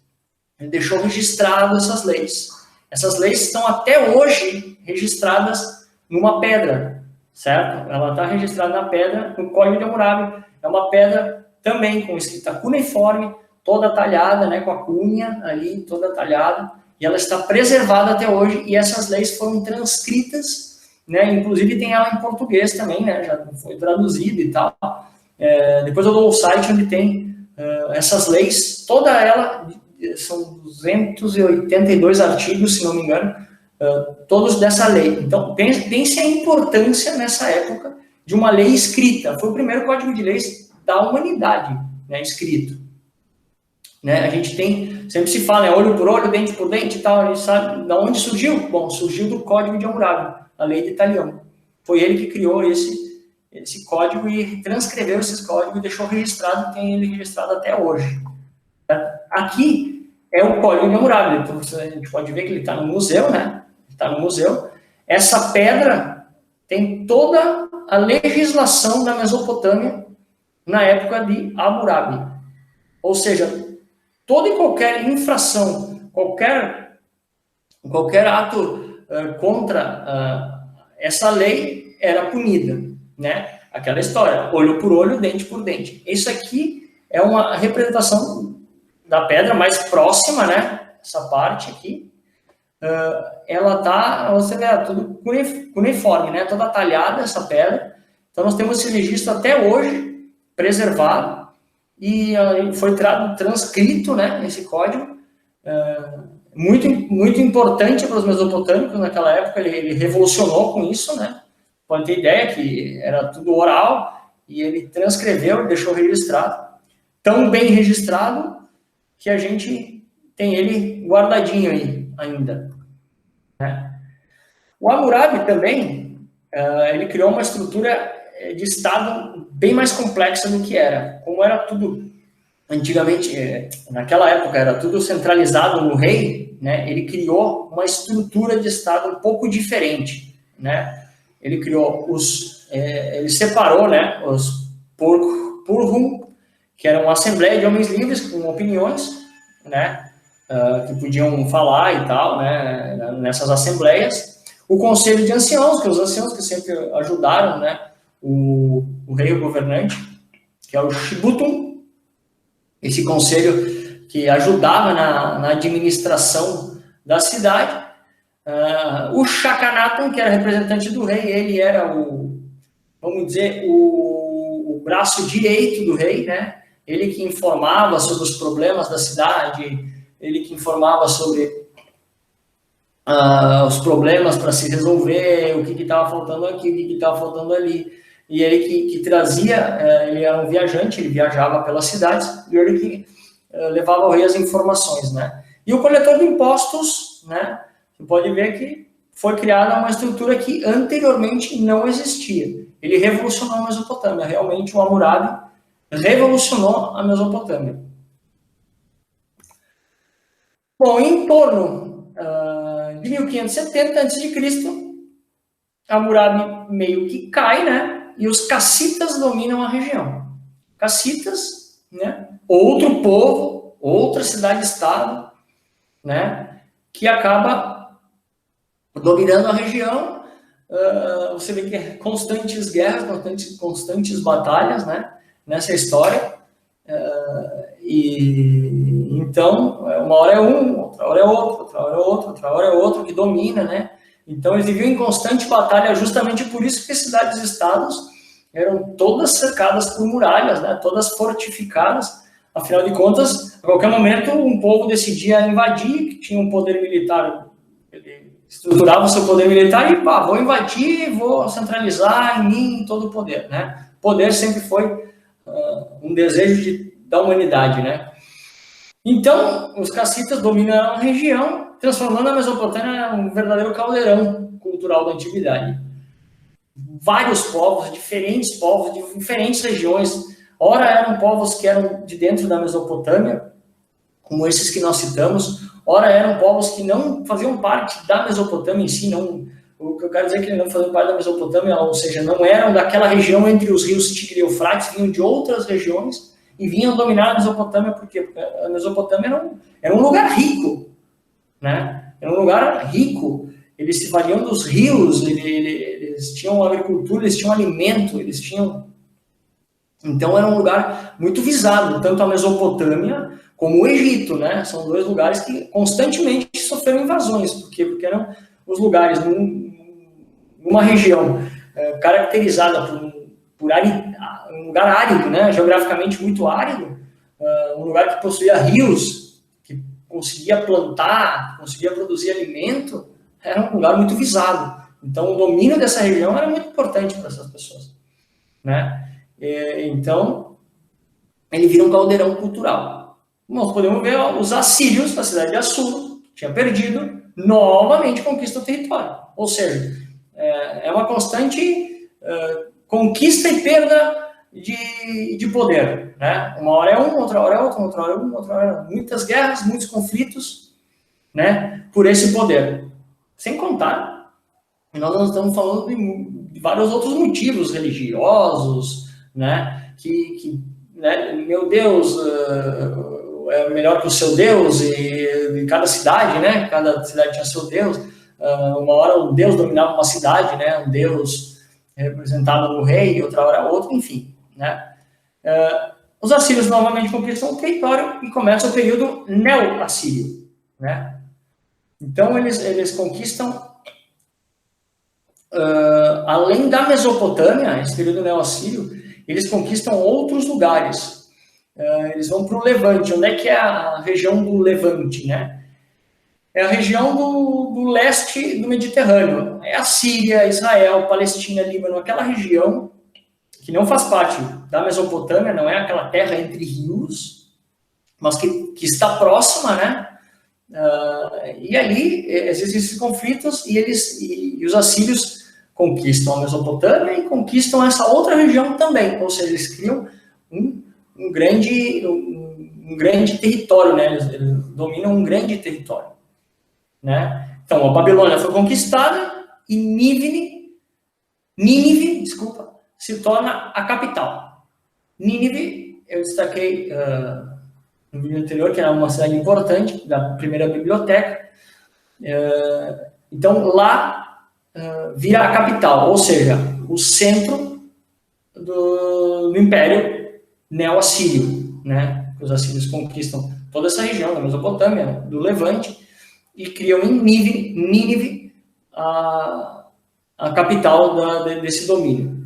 Ele deixou registrado essas leis. Essas leis estão até hoje registradas numa pedra, certo? Ela está registrada na pedra, no Código de Hammurabi. É uma pedra também com escrita cuneiforme, toda talhada, né, com a cunha ali, toda talhada, e ela está preservada até hoje, e essas leis foram transcritas, né, inclusive tem ela em português também, né, já foi traduzida e tal. Depois eu dou o site onde tem essas leis, toda ela, são 282 artigos, se não me engano, todos dessa lei. Então, pense a importância nessa época de uma lei escrita. Foi o primeiro código de leis da humanidade, né, escrito. Né? A gente tem, sempre se fala, olho por olho, dente por dente e tal, a gente sabe de onde surgiu? Bom, surgiu do Código de Hammurabi, a lei de Italião. Foi ele que criou esse código e transcreveu esses códigos e deixou registrado, tem ele registrado até hoje. Aqui é o Código de Hammurabi, então a gente pode ver que ele está no museu, né? Está no museu. Essa pedra tem toda a legislação da Mesopotâmia na época de Hammurabi. Ou seja, toda e qualquer infração, qualquer ato contra essa lei era punida, né? Aquela história, olho por olho, dente por dente. Isso aqui é uma representação da pedra mais próxima, né? Essa parte aqui, ela tá, você vê, tudo cuneiforme, né? Toda talhada essa pedra. Então nós temos esse registro até hoje preservado e foi transcrito, né? Esse código, muito importante para os mesopotâmicos naquela época. Ele revolucionou com isso, né? Pode ter ideia que era tudo oral e ele transcreveu e deixou registrado, tão bem registrado que a gente tem ele guardadinho aí ainda, né? O Hammurabi também, ele criou uma estrutura de Estado bem mais complexa do que era. Como era tudo, antigamente, naquela época, era tudo centralizado no rei, né? Ele criou uma estrutura de Estado um pouco diferente, né? Ele criou ele separou, né, os Purhum, que era uma assembleia de homens livres com opiniões, né, que podiam falar e tal, né, nessas assembleias. O conselho de anciãos, que os anciãos que sempre ajudaram, né, o rei, o governante, que é o Shibutum, esse conselho que ajudava na administração da cidade. O Shakanaton, que era representante do rei, ele era vamos dizer, o braço direito do rei, né? Ele que informava sobre os problemas da cidade, ele que informava sobre os problemas para se resolver, o que estava faltando aqui, o que estava faltando ali. E ele que trazia, ele era um viajante, ele viajava pelas cidades, e ele que levava ao rei as informações, né? E o coletor de impostos, né? Você pode ver que foi criada uma estrutura que anteriormente não existia. Ele revolucionou a Mesopotâmia. Realmente, o Hammurabi revolucionou a Mesopotâmia. Bom, em torno de 1570 a.C., Hammurabi meio que cai, né? E os cassitas dominam a região. Cassitas, né? Outro povo, outra cidade-estado, né? Que acaba dominando a região. Você vê que é constantes guerras, constantes batalhas, né, nessa história. E então, uma hora é um, outra hora é outro, outra hora é outro, outra hora é outro que domina, né? Então, eles viviam em constante batalha, justamente por isso que as cidades-estados eram todas cercadas por muralhas, né, todas fortificadas. Afinal de contas, a qualquer momento, um povo decidia invadir, que tinha um poder militar. Ele estruturava o seu poder militar e, vou invadir, vou centralizar em mim todo o poder, né? Poder sempre foi um desejo da humanidade, né? Então, os cassitas dominaram a região transformando a Mesopotâmia um verdadeiro caldeirão cultural da antiguidade. Vários povos, diferentes regiões. Ora eram povos que eram de dentro da Mesopotâmia, como esses que nós citamos. Ora eram povos que não faziam parte da Mesopotâmia em si, não. O que eu quero dizer é que eles não faziam parte da Mesopotâmia, ou seja, não eram daquela região entre os rios Tigre e Eufrates, vinham de outras regiões e vinham dominar a Mesopotâmia. Por quê? Porque a Mesopotâmia era um lugar rico, né? Era um lugar rico. Eles se valiam dos rios, eles tinham agricultura, eles tinham alimento, eles tinham... Então, era um lugar muito visado, tanto a Mesopotâmia como o Egito, né? São dois lugares que constantemente sofreram invasões. Por quê? Porque eram os lugares numa região caracterizada por um lugar árido, né? Geograficamente muito árido, um lugar que possuía rios, que conseguia plantar, conseguia produzir alimento, era um lugar muito visado. Então, o domínio dessa região era muito importante para essas pessoas, né? Então, ele vira um caldeirão cultural. Nós podemos ver os assírios, a cidade de Assur, tinha perdido, novamente conquista o território. Ou seja, é uma constante conquista e perda de poder, né? Uma hora é um, outra hora é outro, outra hora é um, outra hora é outro. Muitas guerras, muitos conflitos, né? Por esse poder. Sem contar, nós não estamos falando de vários outros motivos religiosos, né? Né? Meu Deus é melhor que o seu Deus, e cada cidade, né? Cada cidade tinha seu Deus. Uma hora um Deus dominava uma cidade, né? Um Deus representado no rei, outra hora outro, enfim, né? Os assírios novamente conquistam o território e começa o período neo-assírio, né? Então, eles conquistam, além da Mesopotâmia, esse período neo-assírio, eles conquistam outros lugares. Eles vão para o Levante. Onde é que é a região do Levante, né? É a região do leste do Mediterrâneo. É a Síria, Israel, Palestina, Líbano, aquela região que não faz parte da Mesopotâmia, não é aquela terra entre rios, mas que está próxima, né? E ali existem esses conflitos e os assírios conquistam a Mesopotâmia e conquistam essa outra região também, ou seja, eles criam um grande território, né? Eles dominam um grande território, né? Então, a Babilônia foi conquistada e Nínive, se torna a capital. Nínive, eu destaquei no vídeo anterior, que era uma cidade importante, da primeira biblioteca. Então, lá vira a capital, ou seja, o centro do Império Neo-Assírio, né? Os assírios conquistam toda essa região da Mesopotâmia, do Levante, e criam em Nínive a capital desse domínio.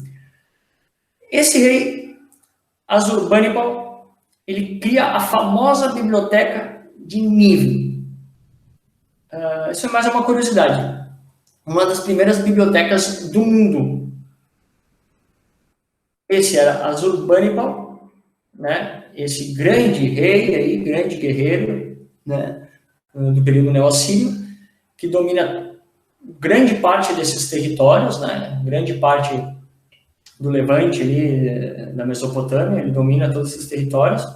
Esse rei, Assurbanipal, ele cria a famosa biblioteca de Nínive. Isso é mais uma curiosidade. Uma das primeiras bibliotecas do mundo. Esse era Assurbanipal, né? Esse grande rei, aí, grande guerreiro, né? Do período neo-assírio, que domina grande parte desses territórios, né? Grande parte do Levante, ali, da Mesopotâmia, ele domina todos esses territórios.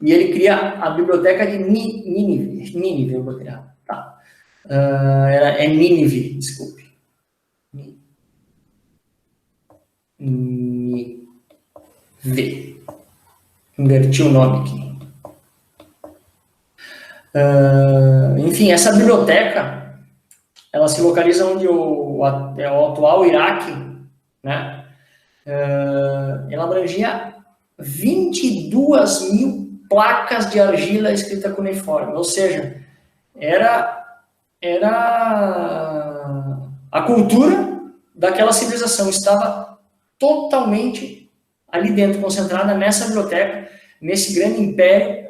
E ele cria a biblioteca de Nínive, eu botei errado. Tá. É Nínive, desculpe. Nínive. Inverti o nome aqui. Enfim, essa biblioteca, ela se localiza onde o atual Iraque, né? Ela abrangia 22 mil placas de argila escrita cuneiforme, ou seja, era a cultura daquela civilização, estava totalmente ali dentro, concentrada nessa biblioteca, nesse grande império,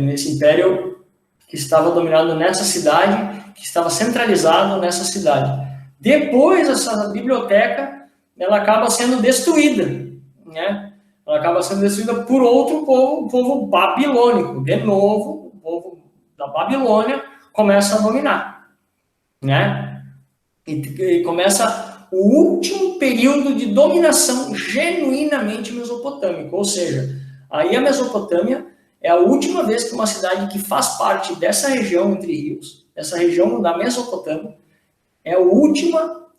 nesse império que estava dominado nessa cidade, que estava centralizado nessa cidade. Depois, essa biblioteca, ela acaba sendo destruída, né? ela acaba sendo destruída por outro povo, o povo babilônico. De novo, o povo da Babilônia começa a dominar, né? E começa o último período de dominação genuinamente mesopotâmico, ou seja, aí a Mesopotâmia é a última vez que uma cidade que faz parte dessa região entre rios, essa região da Mesopotâmia, é o último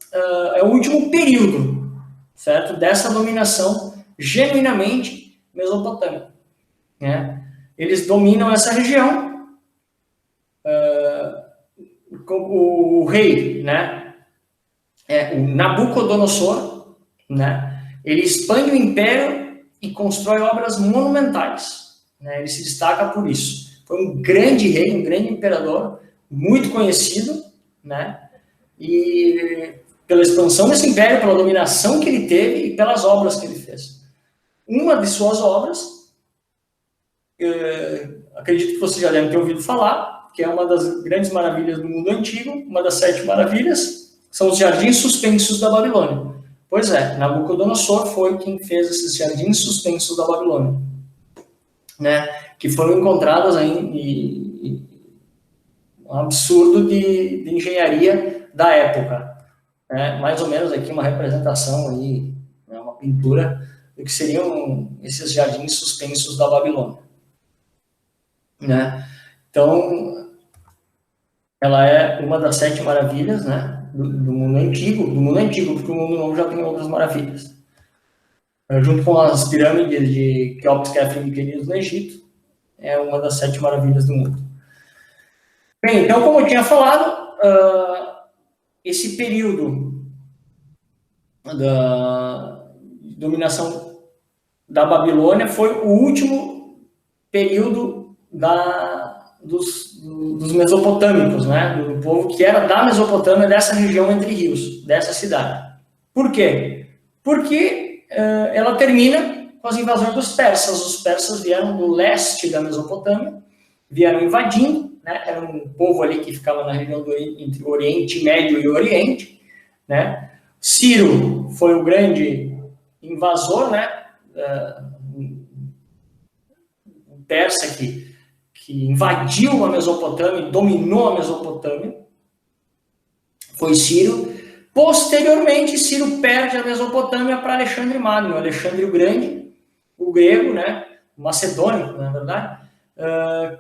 período, certo? Dessa dominação genuinamente mesopotâmica, né? Eles dominam essa região, o rei, né? O Nabucodonosor, né? Ele expande o império e constrói obras monumentais, né? Ele se destaca por isso. Foi um grande rei, um grande imperador, muito conhecido, né? E pela expansão desse império, pela dominação que ele teve e pelas obras que ele fez. Uma de suas obras, acredito que você já deve ter ouvido falar, que é uma das grandes maravilhas do mundo antigo, uma das 7 maravilhas, são os jardins suspensos da Babilônia. Pois é, Nabucodonosor foi quem fez esses jardins suspensos da Babilônia, né? Que foram encontrados em um absurdo de engenharia da época. Mais ou menos aqui uma representação aí, né, uma pintura do que seriam esses jardins suspensos da Babilônia, né? Então, ela é uma das 7 maravilhas, né, do mundo antigo, porque o mundo novo já tem outras maravilhas. Junto com as pirâmides de Quéops, Khafre e Keops no Egito, é uma das 7 maravilhas do mundo. Bem, então, como eu tinha falado, esse período da dominação da Babilônia foi o último período dos mesopotâmicos, né? Do povo que era da Mesopotâmia, dessa região entre rios, dessa cidade. Por quê? Porque ela termina com as invasões dos persas. Os persas vieram do leste da Mesopotâmia, vieram invadindo, né? Era um povo ali que ficava na região entre o Oriente Médio e o Oriente, né? Ciro foi o grande invasor, né? Um persa que invadiu a Mesopotâmia, dominou a Mesopotâmia, foi Ciro. Posteriormente, Ciro perde a Mesopotâmia para Alexandre Magno, Alexandre o Grande, o grego, né? O macedônico, na verdade,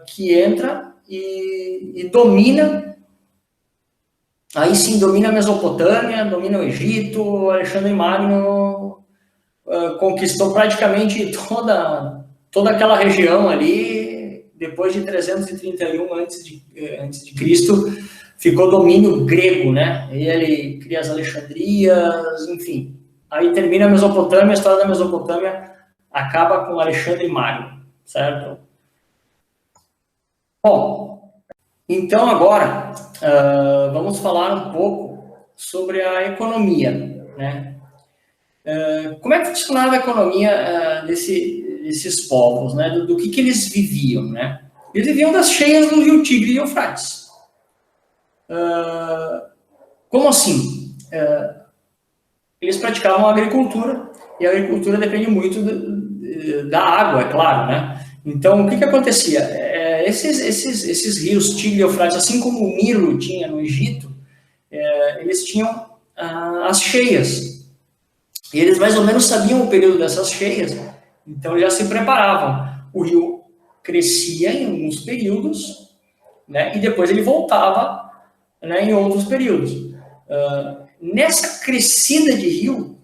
que entra e domina. Aí sim, domina a Mesopotâmia, domina o Egito. Alexandre Magno conquistou praticamente toda aquela região ali. Depois de 331 antes de Cristo, ficou domínio grego, né? E ele cria as Alexandrias, enfim. Aí termina a Mesopotâmia, a história da Mesopotâmia acaba com Alexandre Magno, certo? Bom, então agora vamos falar um pouco sobre a economia, né? Como é que funcionava a economia desses povos, né? Do que eles viviam, né? Eles viviam das cheias do rio Tigre e Eufrates. Como assim? Eles praticavam agricultura, e a agricultura depende muito da água, é claro, né? Então, o que acontecia? Esses rios Tigre e Eufrates, assim como o Nilo tinha no Egito, eles tinham as cheias. E eles mais ou menos sabiam o período dessas cheias, então já se preparavam. O rio crescia em alguns períodos, né, e depois ele voltava, né, em outros períodos. Nessa crescida de rio,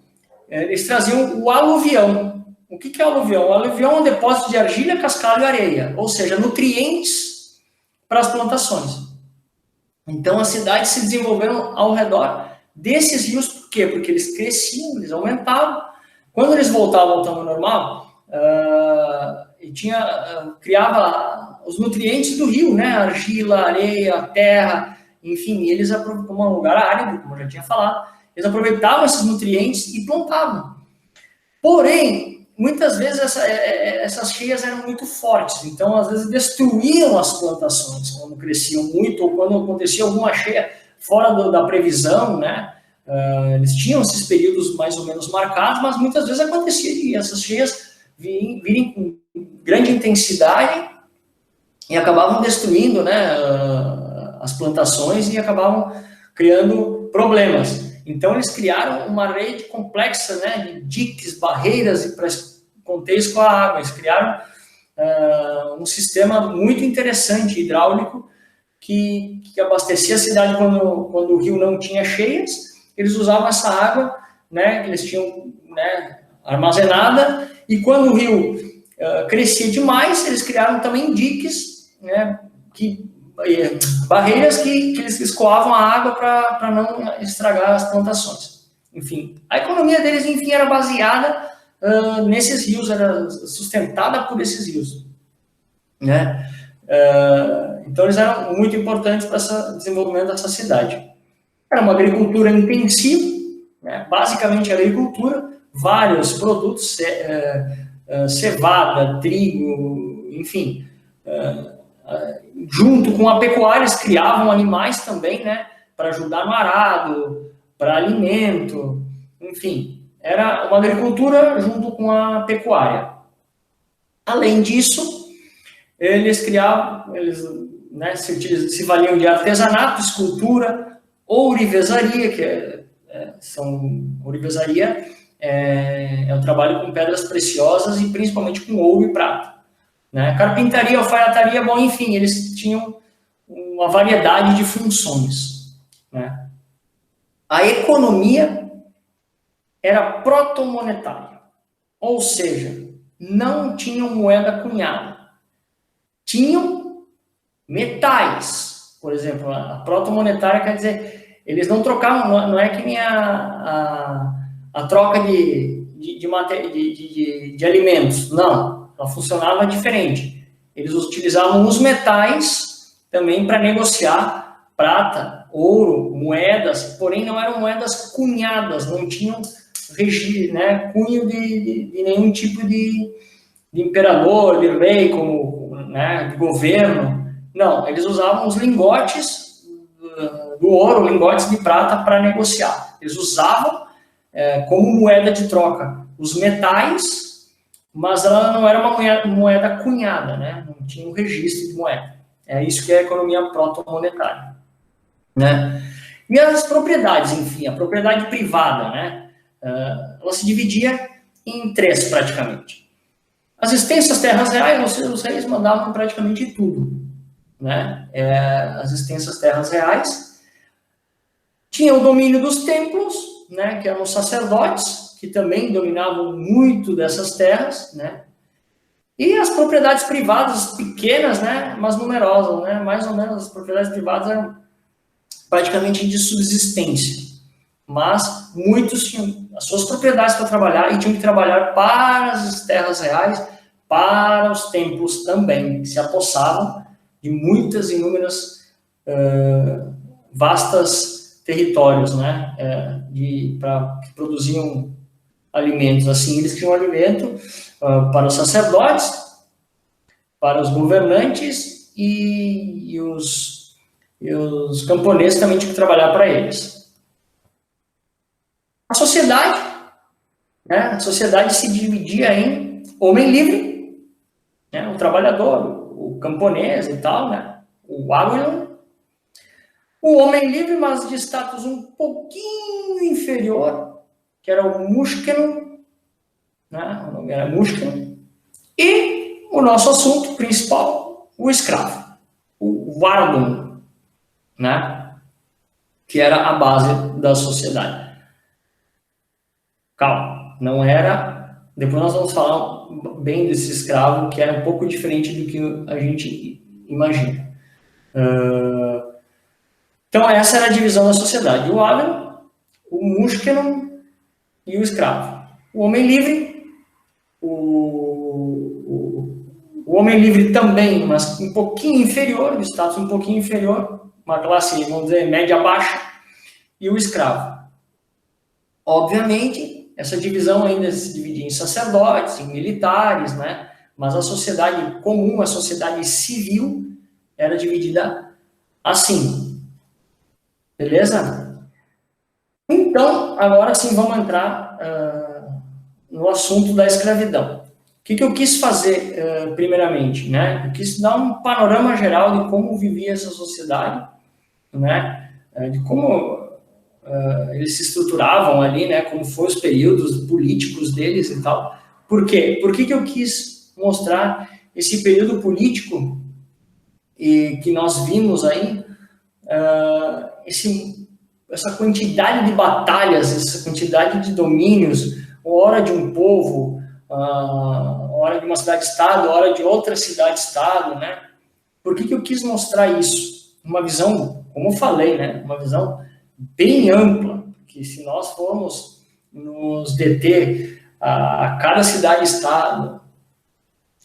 eles traziam o aluvião. O que é o aluvião? O aluvião é um depósito de argila, cascalho e areia, ou seja, nutrientes para as plantações. Então, as cidades se desenvolveram ao redor desses rios. Por quê? Porque eles cresciam, eles aumentavam. Quando eles voltavam ao tamanho normal, criava os nutrientes do rio, né? Argila, areia, terra, enfim. Eles, como um lugar árido, como eu já tinha falado, eles aproveitavam esses nutrientes e plantavam. Porém, muitas vezes essas cheias eram muito fortes, então às vezes destruíam as plantações quando cresciam muito, ou quando acontecia alguma cheia fora da previsão, né? Eles tinham esses períodos mais ou menos marcados, mas muitas vezes acontecia de essas cheias virem com grande intensidade e acabavam destruindo, né, as plantações e acabavam criando problemas. Então, eles criaram uma rede complexa, né, de diques, barreiras para conter isso com a água. Eles criaram um sistema muito interessante, hidráulico, que abastecia a cidade quando o rio não tinha cheias. Eles usavam essa água, né, que eles tinham, né, armazenada, e quando o rio crescia demais, eles criaram também diques, né, barreiras que eles escoavam a água para não estragar as plantações. Enfim, a economia deles, enfim, era baseada nesses rios, era sustentada por esses rios, né? Então, eles eram muito importantes para o desenvolvimento dessa cidade. Era uma agricultura intensiva, né? Basicamente agricultura, vários produtos, cevada, trigo, enfim, junto com a pecuária, eles criavam animais também, né, para ajudar no arado, para alimento, enfim, era uma agricultura junto com a pecuária. Além disso, eles criavam, né, se valiam de artesanato, escultura, ourivesaria, ourivesaria é o trabalho com pedras preciosas e principalmente com ouro e prata. Né? Carpintaria, alfaiataria, bom, enfim, eles tinham uma variedade de funções. Né? A economia era protomonetária, ou seja, não tinham moeda cunhada. Tinham metais, por exemplo, a protomonetária quer dizer, eles não trocavam, não é que nem a troca de alimentos, não. Ela funcionava diferente. Eles utilizavam os metais também para negociar prata, ouro, moedas, porém não eram moedas cunhadas, não tinham né, cunho de nenhum tipo de imperador, de rei, como, né, de governo. Não, eles usavam os lingotes do ouro, lingotes de prata para negociar. Eles usavam como moeda de troca os metais, mas ela não era uma moeda cunhada, né? Não tinha um registro de moeda. É isso que é a economia protomonetária, né? E as propriedades, enfim, a propriedade privada, né? Ela se dividia em três, praticamente. As extensas terras reais, os reis mandavam praticamente tudo, né? As extensas terras reais. Tinha o domínio dos templos, né? Que eram os sacerdotes, que também dominavam muito dessas terras, né? E as propriedades privadas pequenas, né, mas numerosas, né? Mais ou menos as propriedades privadas eram praticamente de subsistência. Mas muitos tinham as suas propriedades para trabalhar e tinham que trabalhar para as terras reais, para os templos também, que se apossavam de muitas, inúmeras, vastas territórios, né? Que produziam alimentos. Assim, eles tinham alimento para os sacerdotes, para os governantes e os camponeses também tinham que trabalhar para eles. A sociedade, né? A sociedade se dividia em homem livre, né? O trabalhador, o camponês e tal, né? O agro, o homem livre, mas de status um pouquinho inferior, que era o mushkeno, né? O nome era mushkeno, e o nosso assunto principal, o escravo, o vardum, né? Que era a base da sociedade. Calma, não era... Depois nós vamos falar bem desse escravo, que era um pouco diferente do que a gente imagina. Então, essa era a divisão da sociedade. O agro, o mushkeno e o escravo. O homem livre, o homem livre também, mas um pouquinho inferior, de status um pouquinho inferior, uma classe, vamos dizer, média-baixa, e o escravo. Obviamente, essa divisão ainda se dividia em sacerdotes, em militares, né? Mas a sociedade comum, a sociedade civil, era dividida assim. Beleza? Então, agora sim, vamos entrar no assunto da escravidão. que eu quis fazer, primeiramente, né? Eu quis dar um panorama geral de como vivia essa sociedade, né? De como eles se estruturavam ali, né? Como foram os períodos políticos deles e tal. Por quê? Por que eu quis mostrar esse período político e que nós vimos aí, essa quantidade de batalhas, essa quantidade de domínios, hora de um povo, hora de uma cidade-estado, hora de outra cidade-estado, né? Por que eu quis mostrar isso? Uma visão, como eu falei, né? Uma visão bem ampla, que se nós formos nos deter a cada cidade-estado,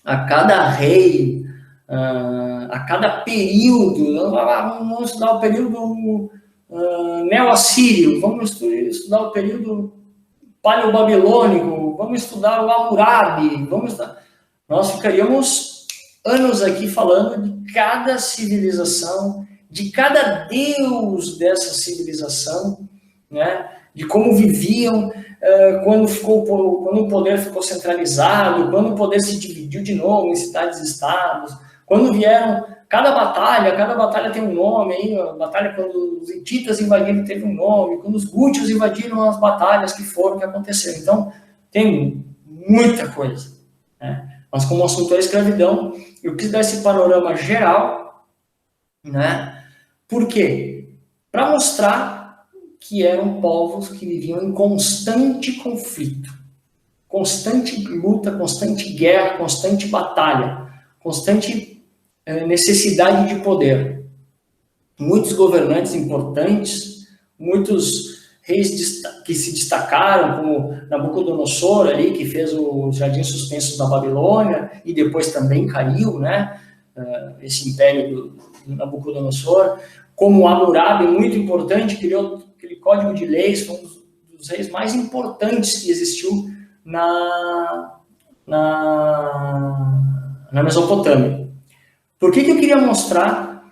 a cada rei, a cada período, vamos estudar o período neo-assírio, vamos estudar o período paleo-babilônico, vamos estudar o Hammurabi, nós ficaríamos anos aqui falando de cada civilização, de cada deus dessa civilização, né? De como viviam, quando o poder ficou centralizado, quando o poder se dividiu de novo em cidades e estados, quando vieram, cada batalha tem um nome, aí, a batalha quando os hititas invadiram teve um nome, quando os gútios invadiram as batalhas que aconteceram. Então, tem muita coisa, né? Mas como o assunto é a escravidão, eu quis dar esse panorama geral, né? Por quê? Para mostrar que eram povos que viviam em constante conflito, constante luta, constante guerra, constante batalha, constante necessidade de poder. Muitos governantes importantes, muitos reis que se destacaram, como Nabucodonosor, ali, que fez os Jardins Suspensos da Babilônia, e depois também caiu, né? Esse império do Nabucodonosor, como Hammurabi, muito importante, criou aquele código de leis, foi um dos reis mais importantes que existiu na Mesopotâmia. Por que eu queria mostrar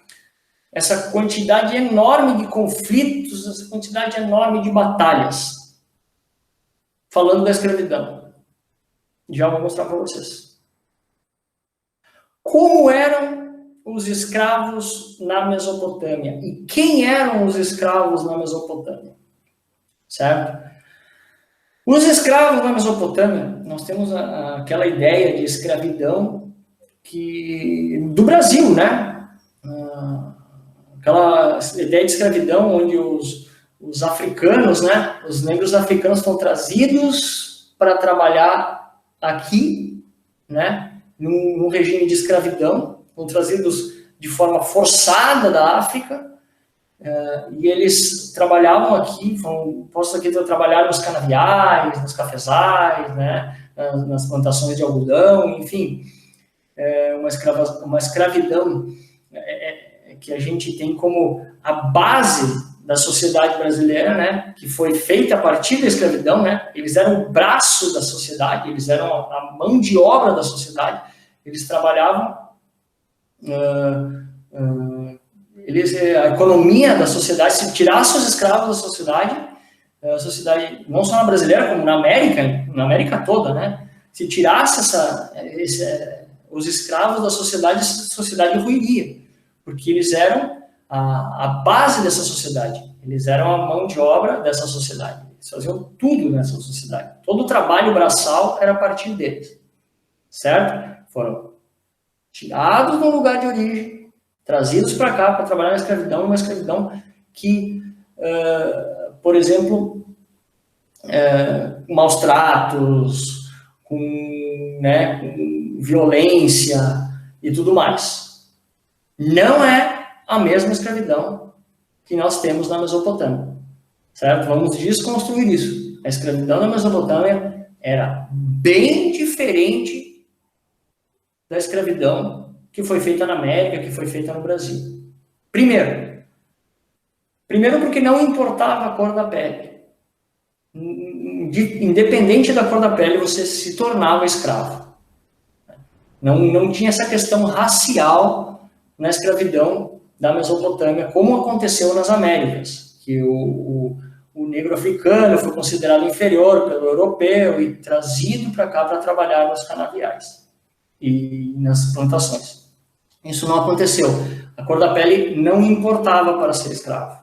essa quantidade enorme de conflitos, essa quantidade enorme de batalhas? Falando da escravidão. Já vou mostrar para vocês. Como eram os escravos na Mesopotâmia? E quem eram os escravos na Mesopotâmia? Certo? Os escravos na Mesopotâmia, nós temos aquela ideia de escravidão do Brasil, né? Aquela ideia de escravidão onde os africanos, né? Os negros africanos estão trazidos para trabalhar aqui, né? Num regime de escravidão, são trazidos de forma forçada da África, e eles trabalhavam aqui, postos aqui para trabalhar nos canaviais, nos cafezais, né? Nas plantações de algodão, enfim, uma escravidão que a gente tem como a base da sociedade brasileira, né, que foi feita a partir da escravidão, né, eles eram o braço da sociedade, eles eram a mão de obra da sociedade, eles trabalhavam, a economia da sociedade, se tirasse os escravos da sociedade, a sociedade, não só na brasileira, como na América toda, né, se tirasse os escravos da sociedade, a sociedade ruiria, porque eles eram a base dessa sociedade, eles eram a mão de obra dessa sociedade, eles faziam tudo nessa sociedade, todo o trabalho braçal era a partir deles, certo? Foram tirados do lugar de origem, trazidos para cá para trabalhar na escravidão, uma escravidão que, por exemplo, maus tratos, com violência e tudo mais. Não é a mesma escravidão que nós temos na Mesopotâmia, certo? Vamos desconstruir isso. A escravidão na Mesopotâmia era bem diferente da escravidão que foi feita na América, que foi feita no Brasil. Primeiro porque não importava a cor da pele. Independente da cor da pele, você se tornava escravo. Não tinha essa questão racial na escravidão da Mesopotâmia, como aconteceu nas Américas, que o o negro africano foi considerado inferior pelo europeu e trazido para cá para trabalhar nos canaviais e nas plantações. Isso não aconteceu. A cor da pele não importava para ser escravo,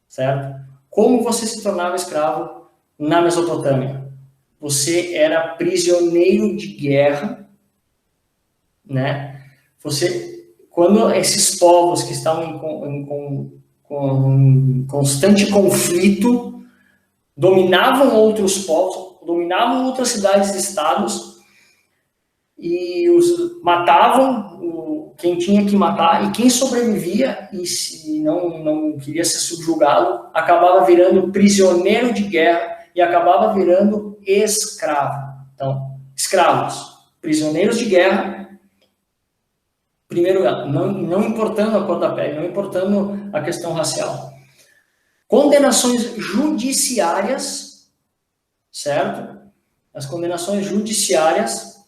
certo? Como você se tornava escravo na Mesopotâmia? Você era prisioneiro de guerra, né? Quando esses povos que estavam em constante conflito dominavam outros povos, dominavam outras cidades e estados e os matavam quem tinha que matar, e quem sobrevivia e se não queria ser subjugado acabava virando prisioneiro de guerra e acabava virando escravo. Então, escravos, prisioneiros de guerra, primeiro, não importando a cor da pele, não importando a questão racial. Condenações judiciárias, certo? As condenações judiciárias,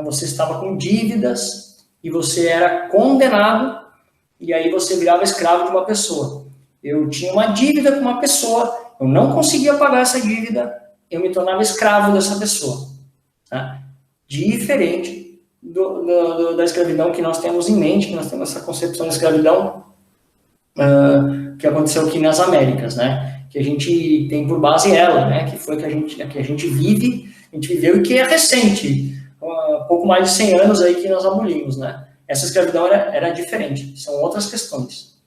você estava com dívidas e você era condenado e aí você virava escravo de uma pessoa. Eu tinha uma dívida com uma pessoa, eu não conseguia pagar essa dívida, eu me tornava escravo dessa pessoa. Tá? Diferente da escravidão que nós temos em mente, que nós temos essa concepção de escravidão que aconteceu aqui nas Américas, né? Que a gente tem por base ela, né? Que foi que a gente viveu e que é recente, pouco mais de 100 anos aí que nós abolimos, né? Essa escravidão era diferente, são outras questões,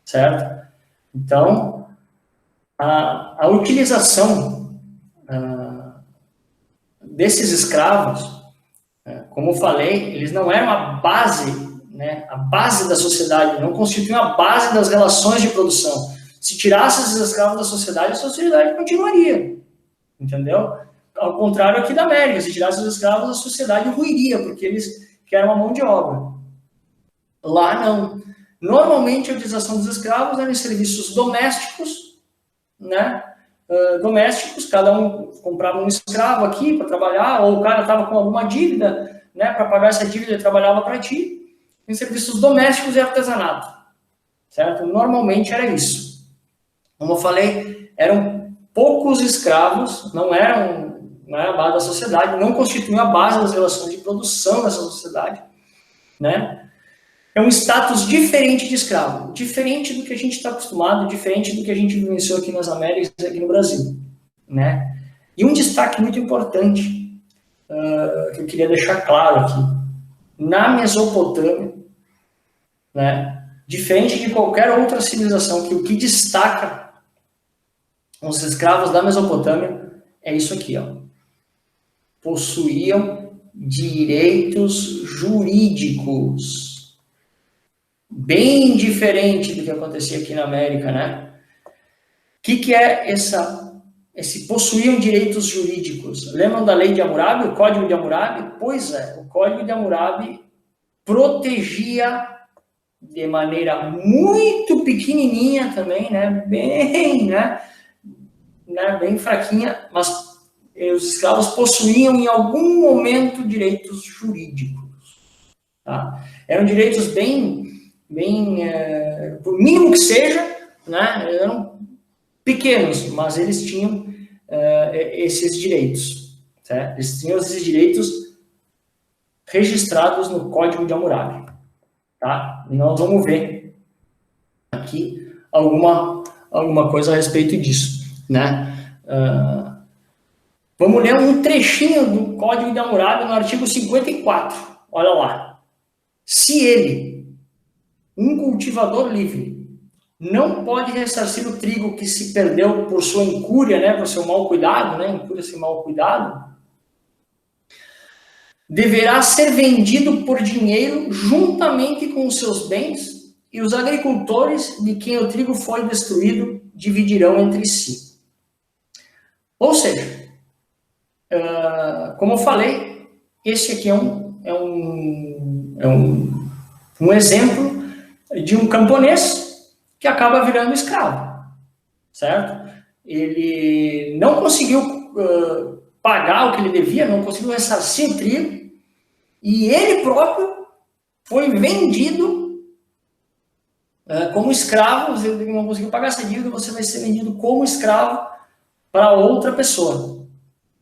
certo? Então, a utilização desses escravos, como eu falei, eles não eram a base, né? A base da sociedade, não constituíam a base das relações de produção. Se tirasse esses escravos da sociedade, a sociedade continuaria, entendeu? Ao contrário aqui da América, se tirasse os escravos, a sociedade ruiria, porque eles querem uma mão de obra. Lá não. Normalmente a utilização dos escravos era em serviços domésticos, né? Domésticos, cada um comprava um escravo aqui para trabalhar, ou o cara estava com alguma dívida, né? Para pagar essa dívida ele trabalhava para ti. Em serviços domésticos e artesanato, certo? Normalmente era isso. Como eu falei, eram poucos escravos, não era a base da sociedade, não constituiam a base das relações de produção dessa sociedade, né? É um status diferente de escravo, diferente do que a gente está acostumado, diferente do que a gente vivenciou aqui nas Américas e aqui no Brasil, né? E um destaque muito importante que eu queria deixar claro aqui, na Mesopotâmia, né? Diferente de qualquer outra civilização, que o que destaca os escravos da Mesopotâmia é isso aqui, ó. Possuíam direitos jurídicos. Bem diferente do que acontecia aqui na América, né? O que é esse possuíam direitos jurídicos? Lembram da lei de Hammurabi, o Código de Hammurabi? Pois é, o Código de Hammurabi protegia de maneira muito pequenininha também, né? Bem fraquinha, mas os escravos possuíam em algum momento direitos jurídicos. Tá? Eram direitos por mínimo que seja, né? Eram pequenos, mas eles tinham esses direitos. Certo? Eles tinham esses direitos registrados no Código de Hammurabi. Tá? E nós vamos ver aqui alguma coisa a respeito disso, né? Vamos ler um trechinho do Código de Hammurabi no artigo 54. Olha lá. Se ele, um cultivador livre, não pode ressarcir o trigo que se perdeu por sua incúria, né, por seu mau cuidado, né, incúria sem mau cuidado, deverá ser vendido por dinheiro juntamente com os seus bens, e os agricultores de quem o trigo foi destruído dividirão entre si. Ou seja, como eu falei, esse aqui é um exemplo de um camponês que acaba virando escravo, certo? Ele não conseguiu pagar o que ele devia, não conseguiu ressarcir o trigo, e ele próprio foi vendido, como escravo, você não conseguiu pagar essa dívida, você vai ser vendido como escravo para outra pessoa,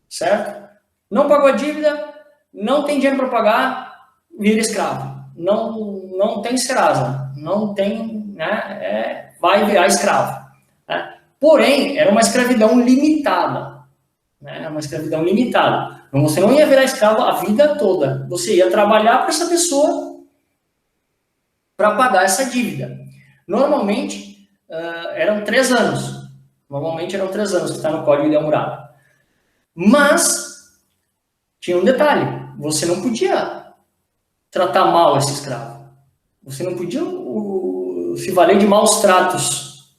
certo? Não pagou a dívida, não tem dinheiro para pagar, vira escravo. Não tem Serasa, não tem, né, vai virar escravo. Né? Porém, era uma escravidão limitada. Né? Uma escravidão limitada. Então, você não ia virar escravo a vida toda. Você ia trabalhar para essa pessoa para pagar essa dívida. Normalmente, eram 3 anos. Normalmente eram 3 anos que está no Código de Hammurabi. Mas, tinha um detalhe. Você não podia tratar mal esse escravo. Você não podia se valer de maus tratos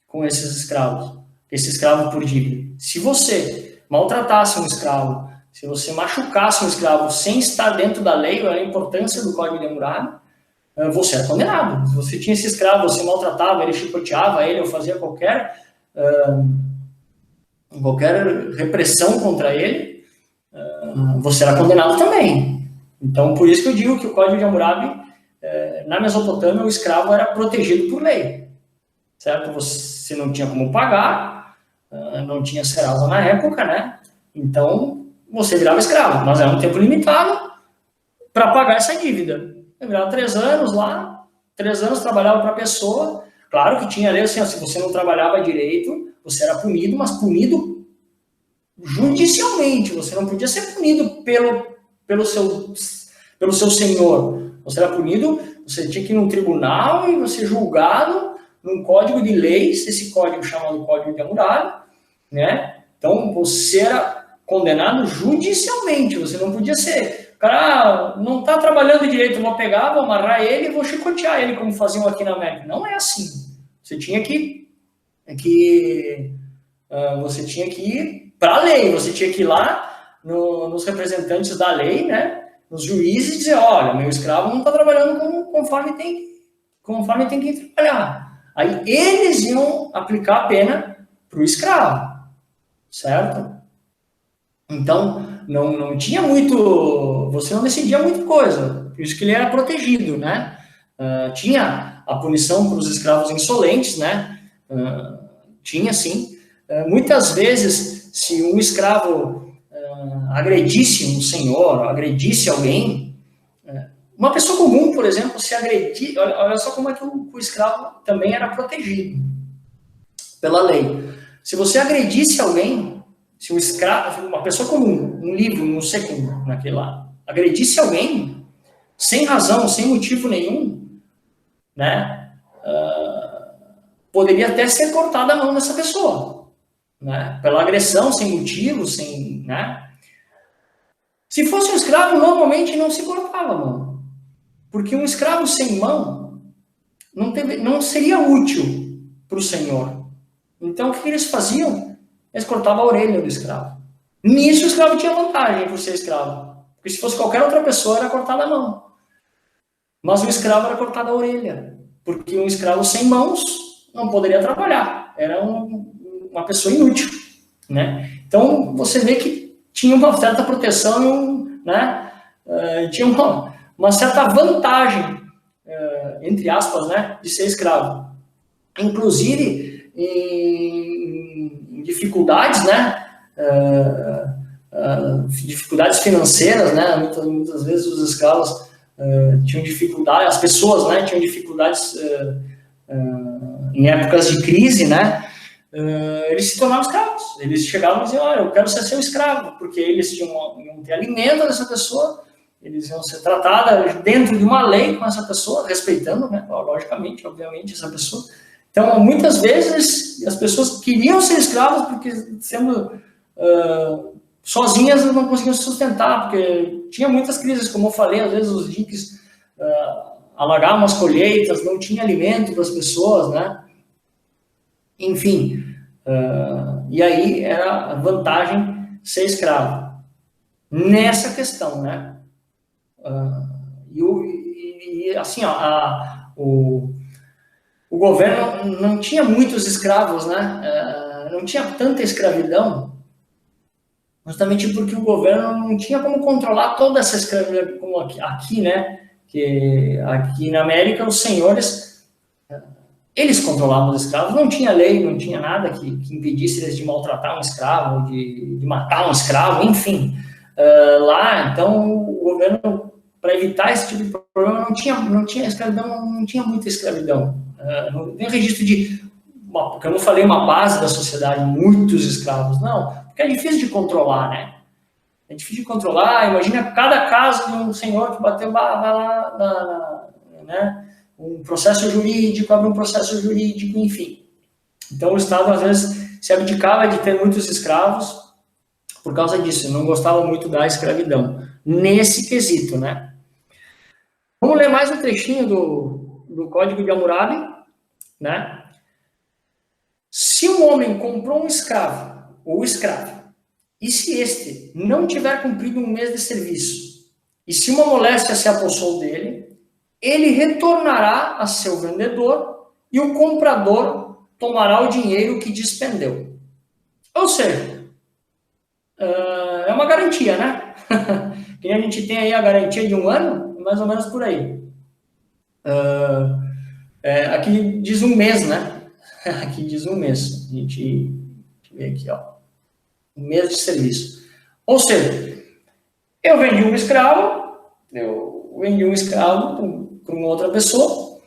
com esses escravos. Esse escravo por dívida. Se você maltratasse um escravo, se você machucasse um escravo sem estar dentro da lei, a importância do Código de Hammurabi, você era condenado. Se você tinha esse escravo, você maltratava ele, chicoteava ele, ou fazia qualquer repressão contra ele, você era condenado também. Então, por isso que eu digo que o Código de Hammurabi, na Mesopotâmia, o escravo era protegido por lei, certo? Você não tinha como pagar, não tinha Serasa na época, né? Então, você virava escravo, mas era um tempo limitado para pagar essa dívida. Eu virava 3 anos lá, 3 anos trabalhava para a pessoa. Claro que tinha lei assim, se você não trabalhava direito, você era punido, mas punido judicialmente. Você não podia ser punido pelo seu senhor. Você era punido, você tinha que ir num tribunal e você julgado num código de leis, esse código chamado Código de Hammurabi, né? Então, você era condenado judicialmente, você não podia ser. O cara não está trabalhando direito, vou pegar, vou amarrar ele e vou chicotear ele, como faziam aqui na América. Não é assim. Você tinha que ir para a lei, você tinha que ir lá nos representantes da lei, né? Nos juízes, dizer, olha, meu escravo não está trabalhando conforme tem que trabalhar. Aí eles iam aplicar a pena para o escravo, certo? Então, não tinha muito, você não decidia muita coisa, por isso que ele era protegido, né? Tinha a punição para os escravos insolentes, né? Tinha sim. Muitas vezes, se um escravo agredisse um senhor, agredisse alguém, uma pessoa comum, por exemplo, se agredir, olha só como é que o escravo também era protegido pela lei. Se você agredisse alguém, se um escravo, uma pessoa comum, um livre, um segundo, naquele lá, agredisse alguém, sem razão, sem motivo nenhum, né, poderia até ser cortada a mão dessa pessoa, né, pela agressão, sem motivo, né. Se fosse um escravo, normalmente não se cortava a mão, porque um escravo sem mão não seria útil para o senhor. Então, o que eles faziam? Eles cortavam a orelha do escravo. Nisso, o escravo tinha vantagem por ser escravo. Porque se fosse qualquer outra pessoa, era cortada a mão. Mas o escravo era cortada a orelha. Porque um escravo sem mãos não poderia trabalhar. Era uma pessoa inútil. Né? Então, você vê que tinha uma certa proteção, né? Tinha uma certa vantagem, entre aspas, né? De ser escravo. Inclusive, em dificuldades, né? Dificuldades financeiras, né? Muitas vezes os escravos tinham dificuldades, as pessoas, né? Tinham dificuldades em épocas de crise, né? Eles se tornavam escravos. Eles chegavam e diziam, olha, eu quero ser seu escravo, porque eles iam ter alimento dessa pessoa, eles iam ser tratados dentro de uma lei com essa pessoa, respeitando, né? Logicamente, obviamente, essa pessoa. Então, muitas vezes, as pessoas queriam ser escravas porque, sendo sozinhas, não conseguiam se sustentar, porque tinha muitas crises, como eu falei, às vezes os diques alagavam as colheitas, não tinha alimento para as pessoas, né? Enfim, e aí era a vantagem ser escravo. Nessa questão, né? Assim, o governo não tinha muitos escravos, né? Não tinha tanta escravidão, justamente porque o governo não tinha como controlar toda essa escravidão, como aqui, né? Que aqui na América os senhores Eles controlavam os escravos, não tinha lei, não tinha nada que impedisse eles de maltratar um escravo, de matar um escravo, enfim. Lá, então, o governo, para evitar esse tipo de problema, não tinha escravidão, não tinha muita escravidão. Não tem registro de, porque eu não falei uma base da sociedade, muitos escravos, não, porque é difícil de controlar, né? É difícil de controlar, imagina cada caso de um senhor que bateu, vai lá, né? Um processo jurídico, abre um processo jurídico, enfim. Então o Estado, às vezes, se abdicava de ter muitos escravos por causa disso, não gostava muito da escravidão, nesse quesito, né? Vamos ler mais um trechinho do Código de Hammurabi, né? Se um homem comprou um escravo, ou escravo, e se este não tiver cumprido um mês de serviço, e se uma moléstia se apossou dele, ele retornará a seu vendedor e o comprador tomará o dinheiro que despendeu. Ou seja, é uma garantia, né? Que a gente tem aí a garantia de 1 ano, mais ou menos por aí. Aqui diz 1 mês, né? Aqui diz 1 mês. A gente vê aqui, ó. 1 mês de serviço. Ou seja, eu vendi um escravo para uma outra pessoa,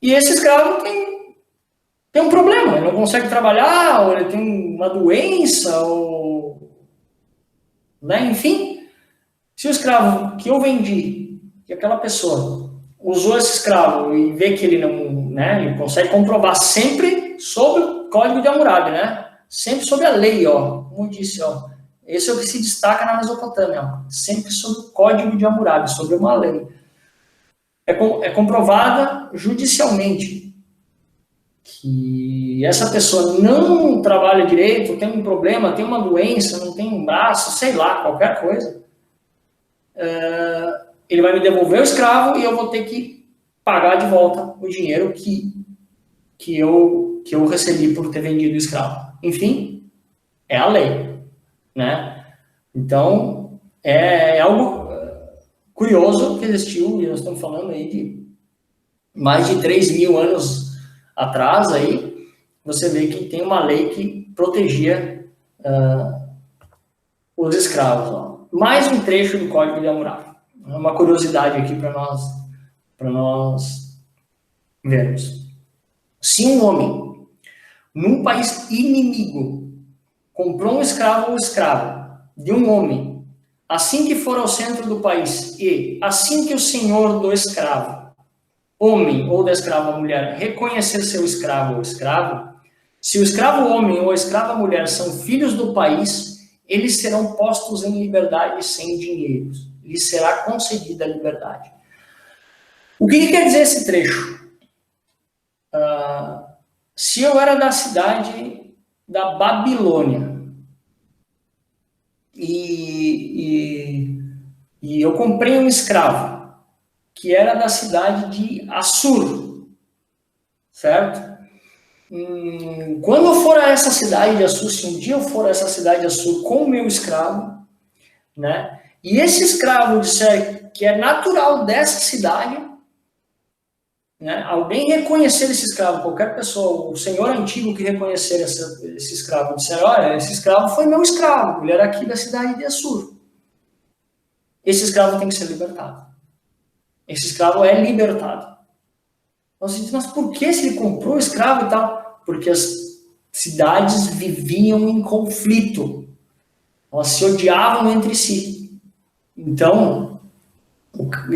e esse escravo tem um problema, ele não consegue trabalhar, ou ele tem uma doença, ou, né, enfim. Se o escravo que eu vendi, que aquela pessoa usou esse escravo e vê que ele não, né, ele consegue comprovar sempre sob o Código de Hammurabi, né, sempre sob a lei, ó, como eu disse, ó, esse é o que se destaca na Mesopotâmia, ó, sempre sob o Código de Hammurabi, sobre uma lei. É comprovada judicialmente que essa pessoa não trabalha direito, tem um problema, tem uma doença, não tem um braço, sei lá, qualquer coisa, ele vai me devolver o escravo e eu vou ter que pagar de volta o dinheiro que eu recebi por ter vendido o escravo. Enfim, é a lei, né? Então, é algo curioso que existiu, e nós estamos falando aí de mais de 3.000 anos atrás, aí, você vê que tem uma lei que protegia os escravos. Ó. Mais um trecho do Código de Hammurabi. Uma curiosidade aqui para nós vermos. Se um homem, num país inimigo, comprou um escravo ou escrava de um homem, assim que for ao centro do país, e assim que o senhor do escravo, homem ou da escrava mulher, reconhecer seu escravo ou escravo, se o escravo homem ou a escrava mulher são filhos do país, eles serão postos em liberdade sem dinheiro. Lhes será concedida a liberdade. O que quer dizer esse trecho? Se eu era da cidade da Babilônia e eu comprei um escravo que era da cidade de Assur, certo? Quando eu for a essa cidade de Assur, se um dia eu for a essa cidade de Assur com o meu escravo, né? E esse escravo disser que é natural dessa cidade, né? Alguém reconhecer esse escravo, qualquer pessoa, o senhor antigo que reconhecer esse escravo, disser, olha, esse escravo foi meu escravo, ele era aqui da cidade de Assur. Esse escravo tem que ser libertado. Esse escravo é libertado. Mas por que se ele comprou o escravo e tal? Porque as cidades viviam em conflito. Elas se odiavam entre si. Então,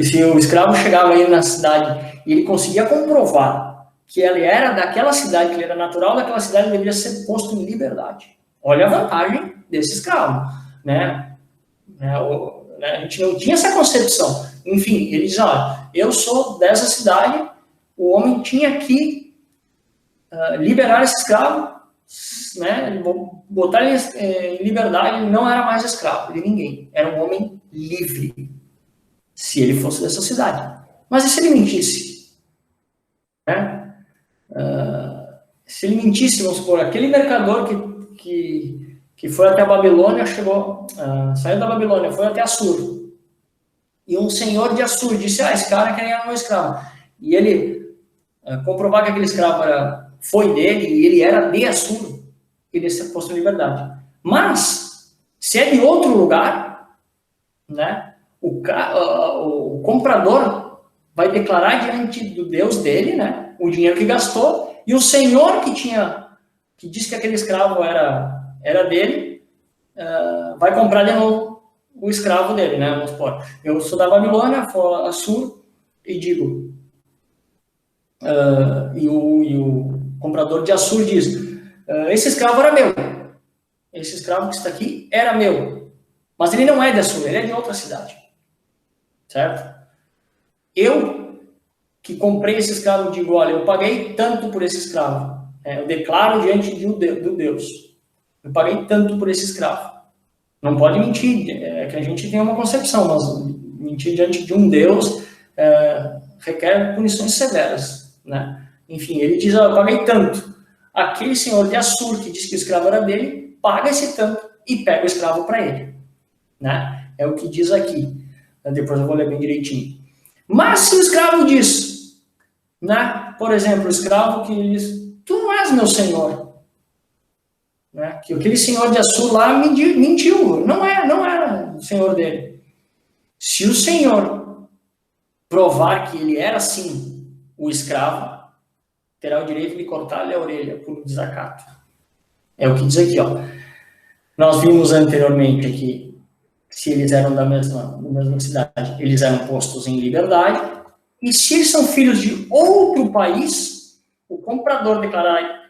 se o escravo chegava aí na cidade e ele conseguia comprovar que ele era daquela cidade, que ele era natural daquela cidade, ele deveria ser posto em liberdade. Olha a vantagem desse escravo, né? A gente não tinha essa concepção. Enfim, ele diz, olha, eu sou dessa cidade, o homem tinha que liberar esse escravo, né? Botar ele em liberdade, ele não era mais escravo de ninguém, era um homem livre, se ele fosse dessa cidade. Mas e se ele mentisse? Né? Se ele mentisse, vamos supor, aquele mercador que foi até a Babilônia, saiu da Babilônia, foi até Assur, e um senhor de Assur disse, esse cara queria meu escravo, e ele comprovar que aquele escravo foi dele e ele era de Assur, ele ia ser posto em liberdade. Mas, se é de outro lugar, né, o comprador vai declarar diante do Deus dele, né, o dinheiro que gastou, e o senhor que disse que aquele escravo era dele, vai comprar de novo o escravo dele, né? Vamos supor, eu sou da Babilônia, vou a Assur e digo, e o comprador de Assur diz, esse escravo era meu, esse escravo que está aqui era meu, mas ele não é de Assur, ele é de outra cidade, certo? Eu que comprei esse escravo digo, olha, eu paguei tanto por esse escravo, eu declaro diante do Deus, eu paguei tanto por esse escravo. Não pode mentir, que a gente tem uma concepção, mas mentir diante de um Deus requer punições severas, né? Enfim, ele diz, eu paguei tanto. Aquele senhor de Assur que disse que o escravo era dele, paga esse tanto e pega o escravo para ele, né? É o que diz aqui. Depois eu vou ler bem direitinho. Mas se o escravo diz, né? Por exemplo, o escravo que diz, tu não és meu senhor, né? Que aquele senhor de Assur lá mentiu, não era o senhor dele. Se o senhor provar que ele era sim o escravo, terá o direito de cortar-lhe a orelha por desacato. É o que diz aqui, ó. Nós vimos anteriormente aqui, se eles eram da mesma cidade, eles eram postos em liberdade, e se eles são filhos de outro país, o comprador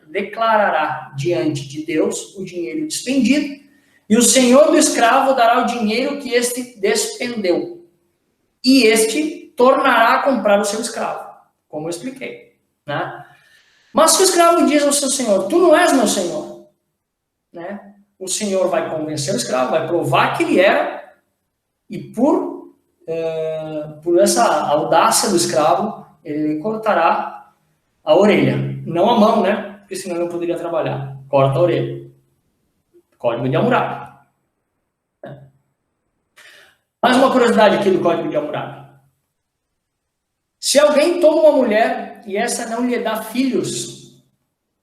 declarará diante de Deus o dinheiro despendido, e o senhor do escravo dará o dinheiro que este despendeu, e este tornará a comprar o seu escravo, como eu expliquei, né? Mas se o escravo diz ao seu senhor, tu não és meu senhor, né? O senhor vai convencer o escravo, vai provar que ele era, e por essa audácia do escravo, ele cortará a orelha, não a mão, né? Porque senão ele não poderia trabalhar. Corta a orelha. Código de Hammurabi. Mais uma curiosidade aqui do Código de Hammurabi. Se alguém toma uma mulher e essa não lhe dá filhos,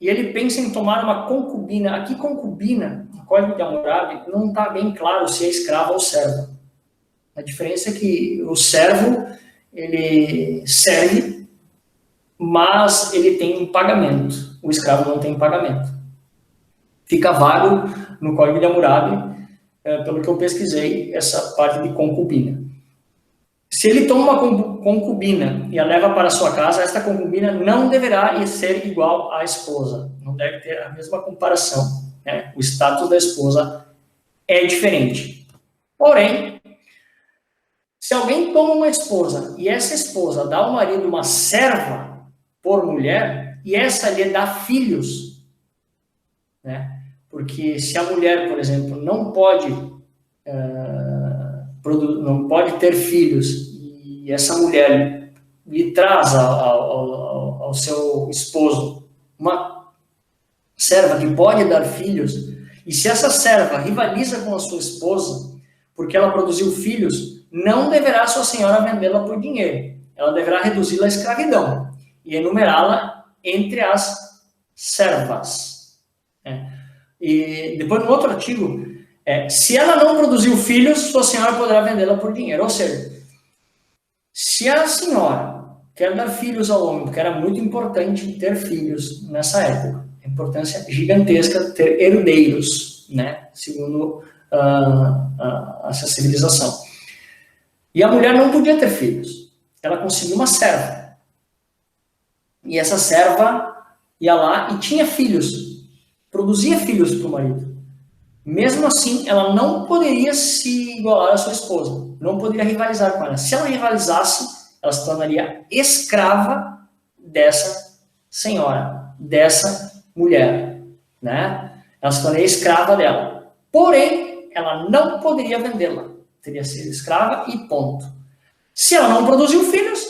e ele pensa em tomar uma concubina, aqui concubina, no Código de Hammurabi, não está bem claro se é escravo ou servo. A diferença é que o servo, ele serve, mas ele tem um pagamento. O escravo não tem pagamento. Fica vago no Código de Hammurabi, pelo que eu pesquisei, essa parte de concubina. Se ele toma uma concubina e a leva para sua casa, esta concubina não deverá ser igual à esposa. Não deve ter a mesma comparação, né? O status da esposa é diferente. Porém, se alguém toma uma esposa e essa esposa dá ao marido uma serva por mulher e essa lhe dá filhos, né? Porque se a mulher, por exemplo, não pode ter filhos e essa mulher lhe traz ao seu esposo uma serva que pode dar filhos, e se essa serva rivaliza com a sua esposa porque ela produziu filhos, não deverá sua senhora vendê-la por dinheiro. Ela deverá reduzi-la à escravidão e enumerá-la entre as servas. E depois, no outro artigo, se ela não produziu filhos, sua senhora poderá vendê-la por dinheiro. Ou seja, se a senhora quer dar filhos ao homem, porque era muito importante ter filhos nessa época, a importância gigantesca ter herdeiros, né, segundo essa civilização. E a mulher não podia ter filhos. Ela conseguiu uma serva. E essa serva ia lá e tinha filhos. Produzia filhos para o marido. Mesmo assim, ela não poderia se igualar à sua esposa. Não poderia rivalizar com ela. Se ela rivalizasse, ela se tornaria escrava dessa senhora, dessa mulher, né? Ela se tornaria escrava dela. Porém, ela não poderia vendê-la. Teria sido escrava e ponto. Se ela não produziu filhos,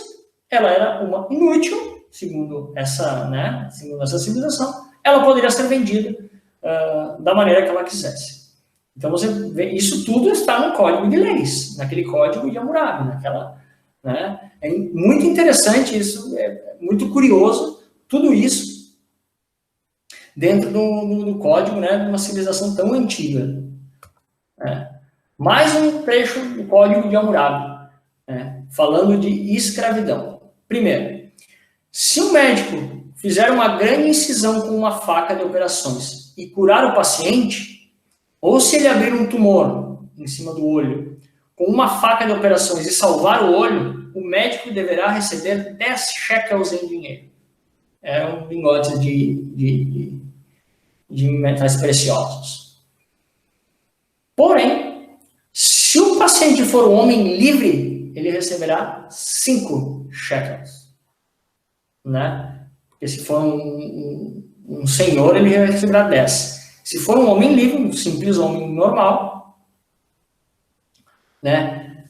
ela era uma inútil, segundo essa civilização. Ela poderia ser vendida da maneira que ela quisesse. Então, você vê, isso tudo está no Código de Leis, naquele Código de Hammurabi, né? É muito interessante isso, é muito curioso, Tudo isso dentro do código, né, de uma civilização tão antiga. Né? Mais um trecho do Código de Hammurabi, né, falando de escravidão. Primeiro, se um médico fizer uma grande incisão com uma faca de operações e curar o paciente, ou se ele abrir um tumor em cima do olho com uma faca de operações e salvar o olho, o médico deverá receber 10 shekels em dinheiro. É um lingote de metais preciosos. Porém, se o paciente for um homem livre, ele receberá 5 shekels. Né? Porque se for um senhor, ele receberá 10. Se for um homem livre, um simples homem normal, né?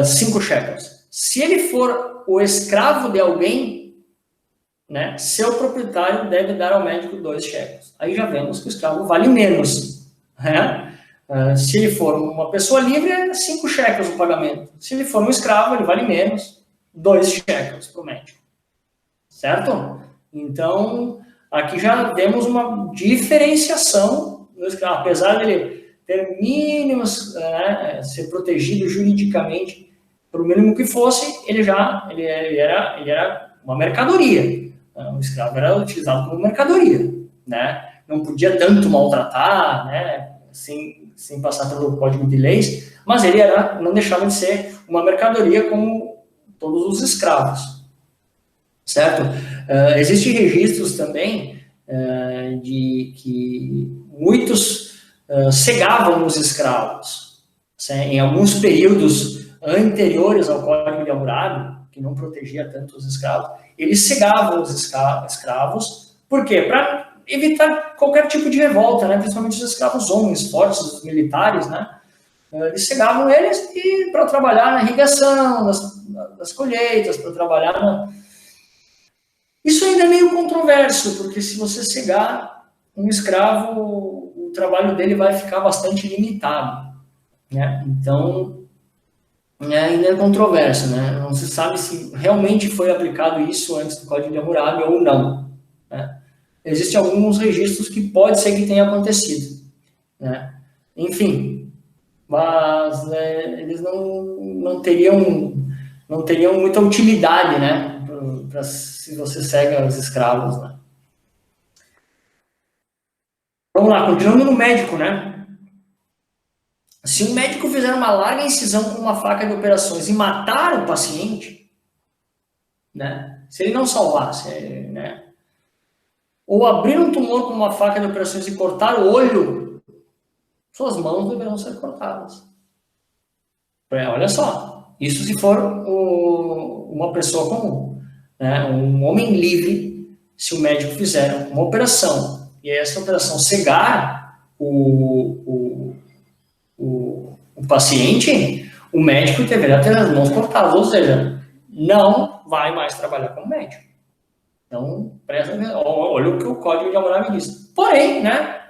5 shekels. Se ele for o escravo de alguém, né, seu proprietário deve dar ao médico 2 shekels. Aí já vemos que o escravo vale menos. Né? Se ele for uma pessoa livre, é 5 shekels o pagamento. Se ele for um escravo, ele vale menos, 2 shekels para o médico. Certo? Então, aqui já vemos uma diferenciação no escravo. Apesar dele ter mínimos, né, ser protegido juridicamente, por mínimo que fosse, ele era uma mercadoria. O escravo era utilizado como mercadoria, né? Não podia tanto maltratar, né? Sem passar pelo código de leis, mas ele não deixava de ser uma mercadoria como todos os escravos, certo? Existem registros também de que muitos cegavam os escravos, em alguns períodos anteriores ao Código de Hammurabi, que não protegia tanto os escravos, eles cegavam os escravos, por quê? Para evitar qualquer tipo de revolta, né? Principalmente os escravos homens fortes, os militares, né? Eles cegavam eles para trabalhar na irrigação das colheitas, para trabalhar Isso ainda é meio controverso, porque se você cegar um escravo, o trabalho dele vai ficar bastante limitado, né? Então, ainda é controverso, né? Não se sabe se realmente foi aplicado isso antes do Código de Hammurabi ou não, né? Existem alguns registros que pode ser que tenha acontecido, né? Enfim, mas eles não teriam muita utilidade, né? Se você cega os escravos, né? Vamos lá, continuando no médico, né? Se um médico fizer uma larga incisão com uma faca de operações e matar o paciente, né? Se ele não salvasse, né? Ou abrir um tumor com uma faca de operações e cortar o olho, suas mãos deverão ser cortadas. Olha só, isso se for uma pessoa comum, né? Um homem livre, se o médico fizer uma operação e essa operação cegar o paciente, o médico deverá ter as mãos cortadas, ou seja, não vai mais trabalhar como médico. Então, olha o que o Código de Hammurabi diz. Porém, né,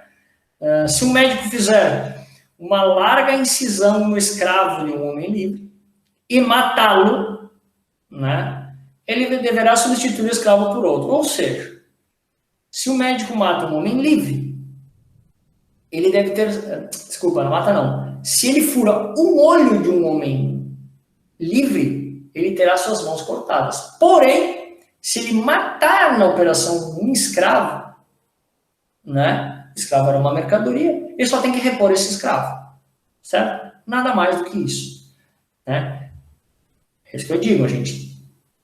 se o médico fizer uma larga incisão no escravo de um homem livre e matá-lo, né, ele deverá substituir o escravo por outro. Ou seja, se o médico mata um homem livre, ele deve ter... Desculpa, não mata não. Se ele fura um olho de um homem livre, ele terá suas mãos cortadas. Porém, se ele matar na operação um escravo, né? O escravo era uma mercadoria, ele só tem que repor esse escravo, certo? Nada mais do que isso, né? É isso que eu digo, a gente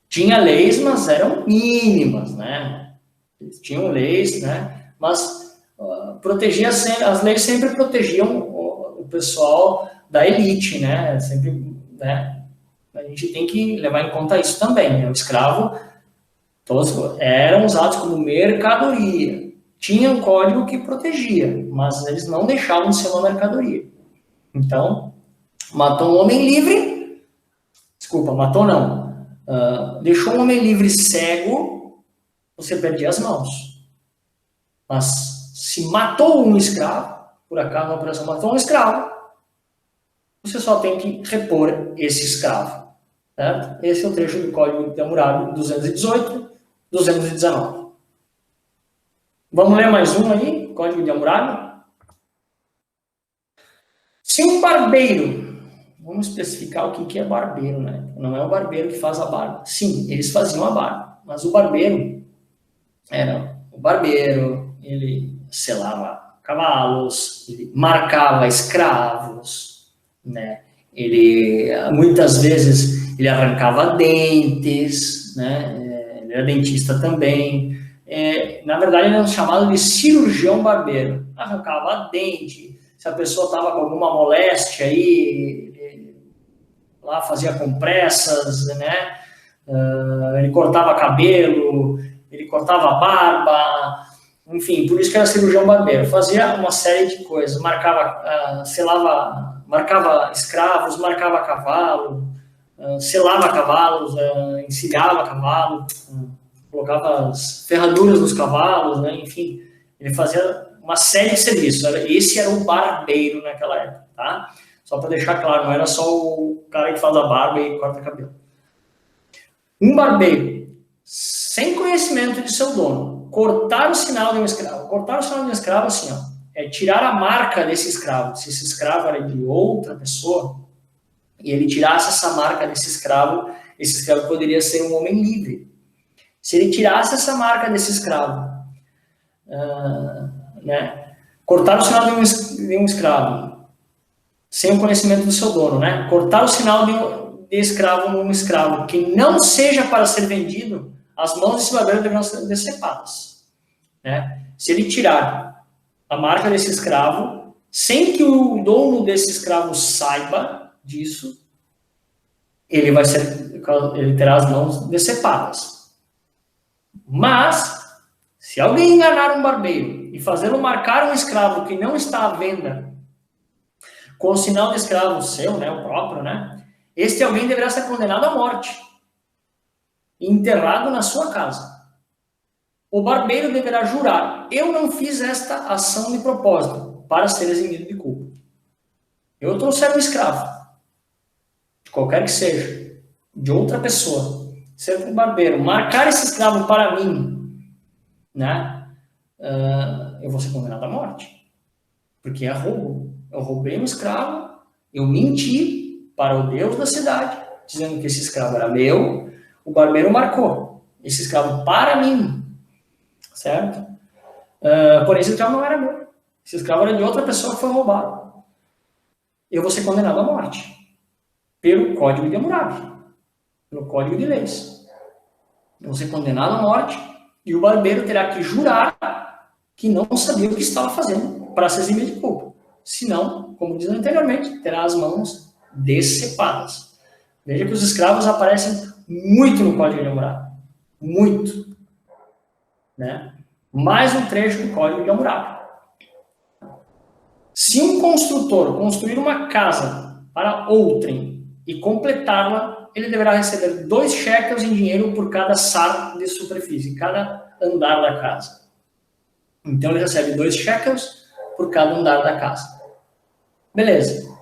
tinha leis, mas eram mínimas, né? Eles tinham leis, né? Mas as leis sempre protegiam o pessoal da elite, né? Sempre, né? A gente tem que levar em conta isso também, né? O escravo, todos eram usados como mercadoria. Tinha um código que protegia, mas eles não deixavam de ser uma mercadoria. Então, matou um homem livre, desculpa, matou não, deixou um homem livre cego, você perdia as mãos. Mas se matou um escravo, por acaso a operação matou um escravo, você só tem que repor esse escravo. Certo? Esse é o trecho do Código de Hammurabi 218, 219. Vamos ler mais um aí, Código de Hammurabi. Se um barbeiro, vamos especificar o que é barbeiro, né? Não é o barbeiro que faz a barba. Sim, eles faziam a barba, mas o barbeiro era o barbeiro, ele selava cavalos, ele marcava escravos, né? Ele, muitas vezes, ele arrancava dentes, né? Ele era dentista também. Na verdade, ele era chamado de cirurgião barbeiro. Arrancava dente. Se a pessoa estava com alguma moléstia aí, ele lá fazia compressas, né? Ele cortava cabelo, ele cortava barba, enfim, por isso que era cirurgião barbeiro. Fazia uma série de coisas, marcava escravos, marcava cavalo, selava cavalos, encilhava cavalo, colocava as ferraduras nos cavalos, né? Enfim, ele fazia uma série de serviços. Esse era o barbeiro naquela época, tá? Só para deixar claro, não era só o cara que faz a barba e corta cabelo. Um barbeiro, sem conhecimento de seu dono, cortar o sinal de um escravo. Cortar o sinal de um escravo, assim, ó, é tirar a marca desse escravo. Se esse escravo era de outra pessoa, e ele tirasse essa marca desse escravo, esse escravo poderia ser um homem livre. Se ele tirasse essa marca desse escravo, né, cortar o sinal de um escravo, sem o conhecimento do seu dono, né, cortar o sinal de escravo num escravo que não seja para ser vendido, as mãos desse barbeiro deverão ser decepadas, né? Se ele tirar a marca desse escravo, sem que o dono desse escravo saiba disso, ele terá as mãos decepadas. Mas, se alguém enganar um barbeiro e fazê-lo marcar um escravo que não está à venda, com o sinal de escravo seu, né, o próprio, né, este alguém deverá ser condenado à morte e enterrado na sua casa. O barbeiro deverá jurar: eu não fiz esta ação de propósito, para ser eximido de culpa. Eu trouxer um escravo, de qualquer que seja, de outra pessoa, ser um barbeiro, marcar esse escravo para mim, né, eu vou ser condenado à morte, porque é roubo. Eu roubei um escravo, eu menti para o Deus da cidade, dizendo que esse escravo era meu, o barbeiro marcou esse escravo para mim, certo? Porém, esse escravo não era meu, esse escravo era de outra pessoa que foi roubado. Eu vou ser condenado à morte, pelo Código de Hammurabi, pelo Código de Leis. Eu vou ser condenado à morte e o barbeiro terá que jurar que não sabia o que estava fazendo para se eximir de culpa. Senão, como diz anteriormente, terá as mãos decepadas. Veja que os escravos aparecem muito no Código de Hammurabi. Muito. Né? Mais um trecho do Código de Hammurabi. Se um construtor construir uma casa para outrem e completá-la, ele deverá receber 2 shekels em dinheiro por cada sar de superfície, cada andar da casa. Então, ele recebe 2 shekels por cada andar da casa. Beleza.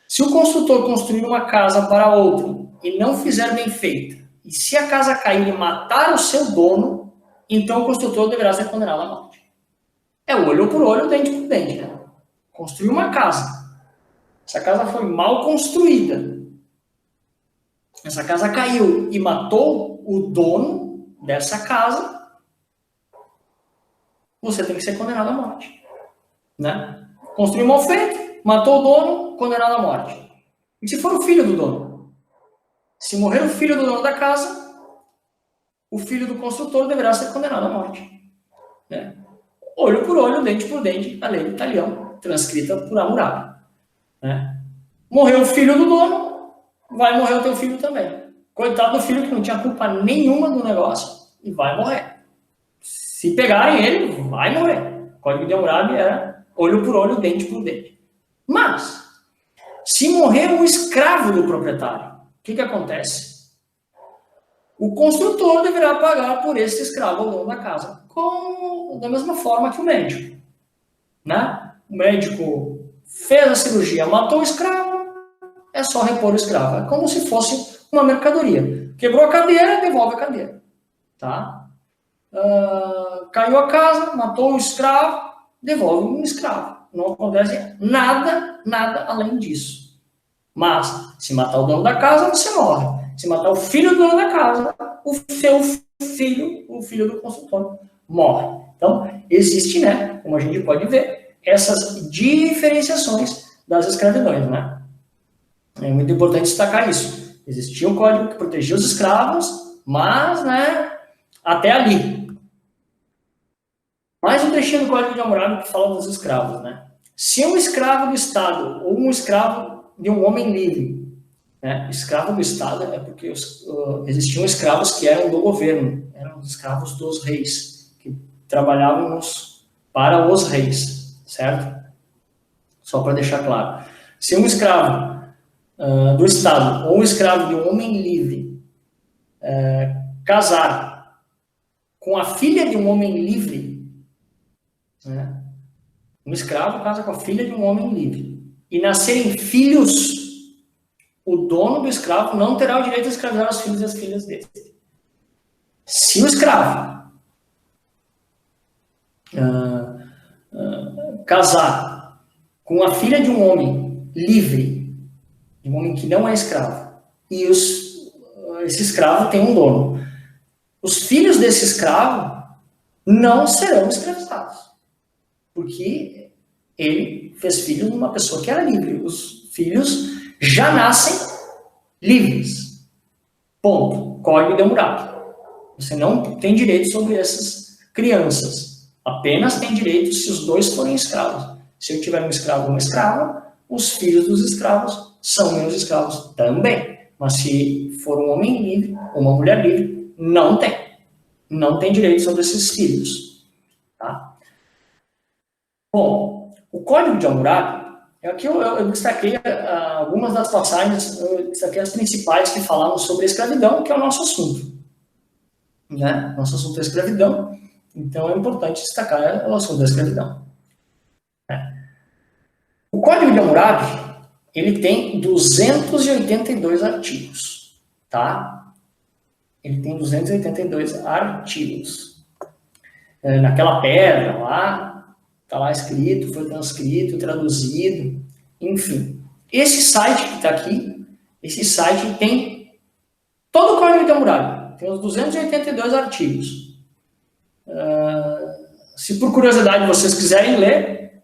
Se o construtor construir uma casa para outro e não fizer bem feita, e se a casa cair e matar o seu dono, então o construtor deverá ser condenado à morte. É olho por olho, dente por dente, né? Construir uma casa. Essa casa foi mal construída. Essa casa caiu e matou o dono dessa casa, você tem que ser condenado à morte. Né? Construiu mal feito, matou o dono, condenado à morte. E se for o filho do dono? Se morrer o filho do dono da casa, o filho do construtor deverá ser condenado à morte. Né? Olho por olho, dente por dente, a lei do talião, transcrita por Hammurabi. Né? Morreu o filho do dono, vai morrer o teu filho também. Coitado do filho que não tinha culpa nenhuma do negócio e vai morrer. Se pegarem ele, vai morrer. O Código de Hammurabi era olho por olho, dente por dente. Mas, se morrer um escravo do proprietário, o que acontece? O construtor deverá pagar por esse escravo ao dono da casa, da mesma forma que o médico. Né? O médico fez a cirurgia, matou o escravo, é só repor o escravo. É como se fosse uma mercadoria. Quebrou a cadeira, devolve a cadeira. tá? Caiu a casa, matou um escravo, devolve um escravo. Não acontece nada além disso. Mas, se matar o dono da casa, você morre. Se matar o filho do dono da casa, o seu filho, o filho do consultor, morre. Então, existe, né, como a gente pode ver, essas diferenciações das escravidões, né? É muito importante destacar isso. Existia um código que protegia os escravos, mas, né, até ali. Mais um trechinho do Código de Hammurabi que fala dos escravos, né? Se um escravo do Estado ou um escravo de um homem livre, né? Escravo do Estado é porque existiam escravos que eram do governo, eram escravos dos reis, que trabalhavam para os reis, certo? Só para deixar claro. Se um escravo do Estado ou um escravo de um homem livre casar com a filha de um homem livre, né? Um escravo casa com a filha de um homem livre e nascerem filhos, o dono do escravo não terá o direito de escravizar os filhos e as filhas dele. Se o escravo casar com a filha de um homem livre, de um homem que não é escravo, e esse escravo tem um dono, os filhos desse escravo não serão escravizados, porque ele fez filho de uma pessoa que era livre. Os filhos já nascem livres. Ponto. Código de Hammurabi. Você não tem direito sobre essas crianças. Apenas tem direito se os dois forem escravos. Se eu tiver um escravo ou uma escrava, os filhos dos escravos são meus escravos também. Mas se for um homem livre ou uma mulher livre, não tem. Não tem direito sobre esses filhos. Tá? Bom, o Código de Hammurabi, aqui eu destaquei algumas das passagens, eu destaquei as principais que falavam sobre a escravidão, que é o nosso assunto. Né? Nosso assunto é a escravidão, então é importante destacar o assunto da escravidão. O Código de Hammurabi, ele tem 282 artigos, tá? Ele tem 282 artigos. Naquela pedra lá, está lá escrito, foi transcrito, traduzido, enfim. Esse site que está aqui, esse site tem todo o Código de Hammurabi, tem os 282 artigos. Se por curiosidade vocês quiserem ler,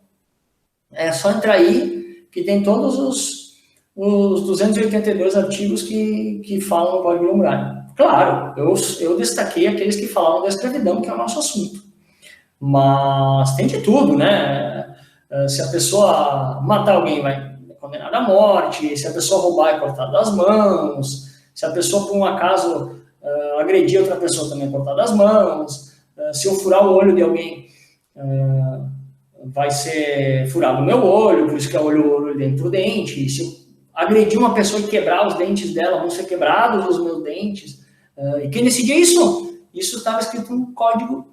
é só entrar aí, que tem todos os 282 artigos que falam do Código de Hammurabi. Claro, eu destaquei aqueles que falavam da escravidão, que é o nosso assunto. Mas tem de tudo, né? Se a pessoa matar alguém, vai ser condenada à morte. Se a pessoa roubar, é cortada das mãos. Se a pessoa, por um acaso, agredir outra pessoa, também é cortada das mãos. Se eu furar o olho de alguém, vai ser furado o meu olho, por isso que é olho dentro do dente. Se eu agredir uma pessoa e quebrar os dentes dela, vão ser quebrados os meus dentes. E quem decidiu isso? Isso estava escrito no Código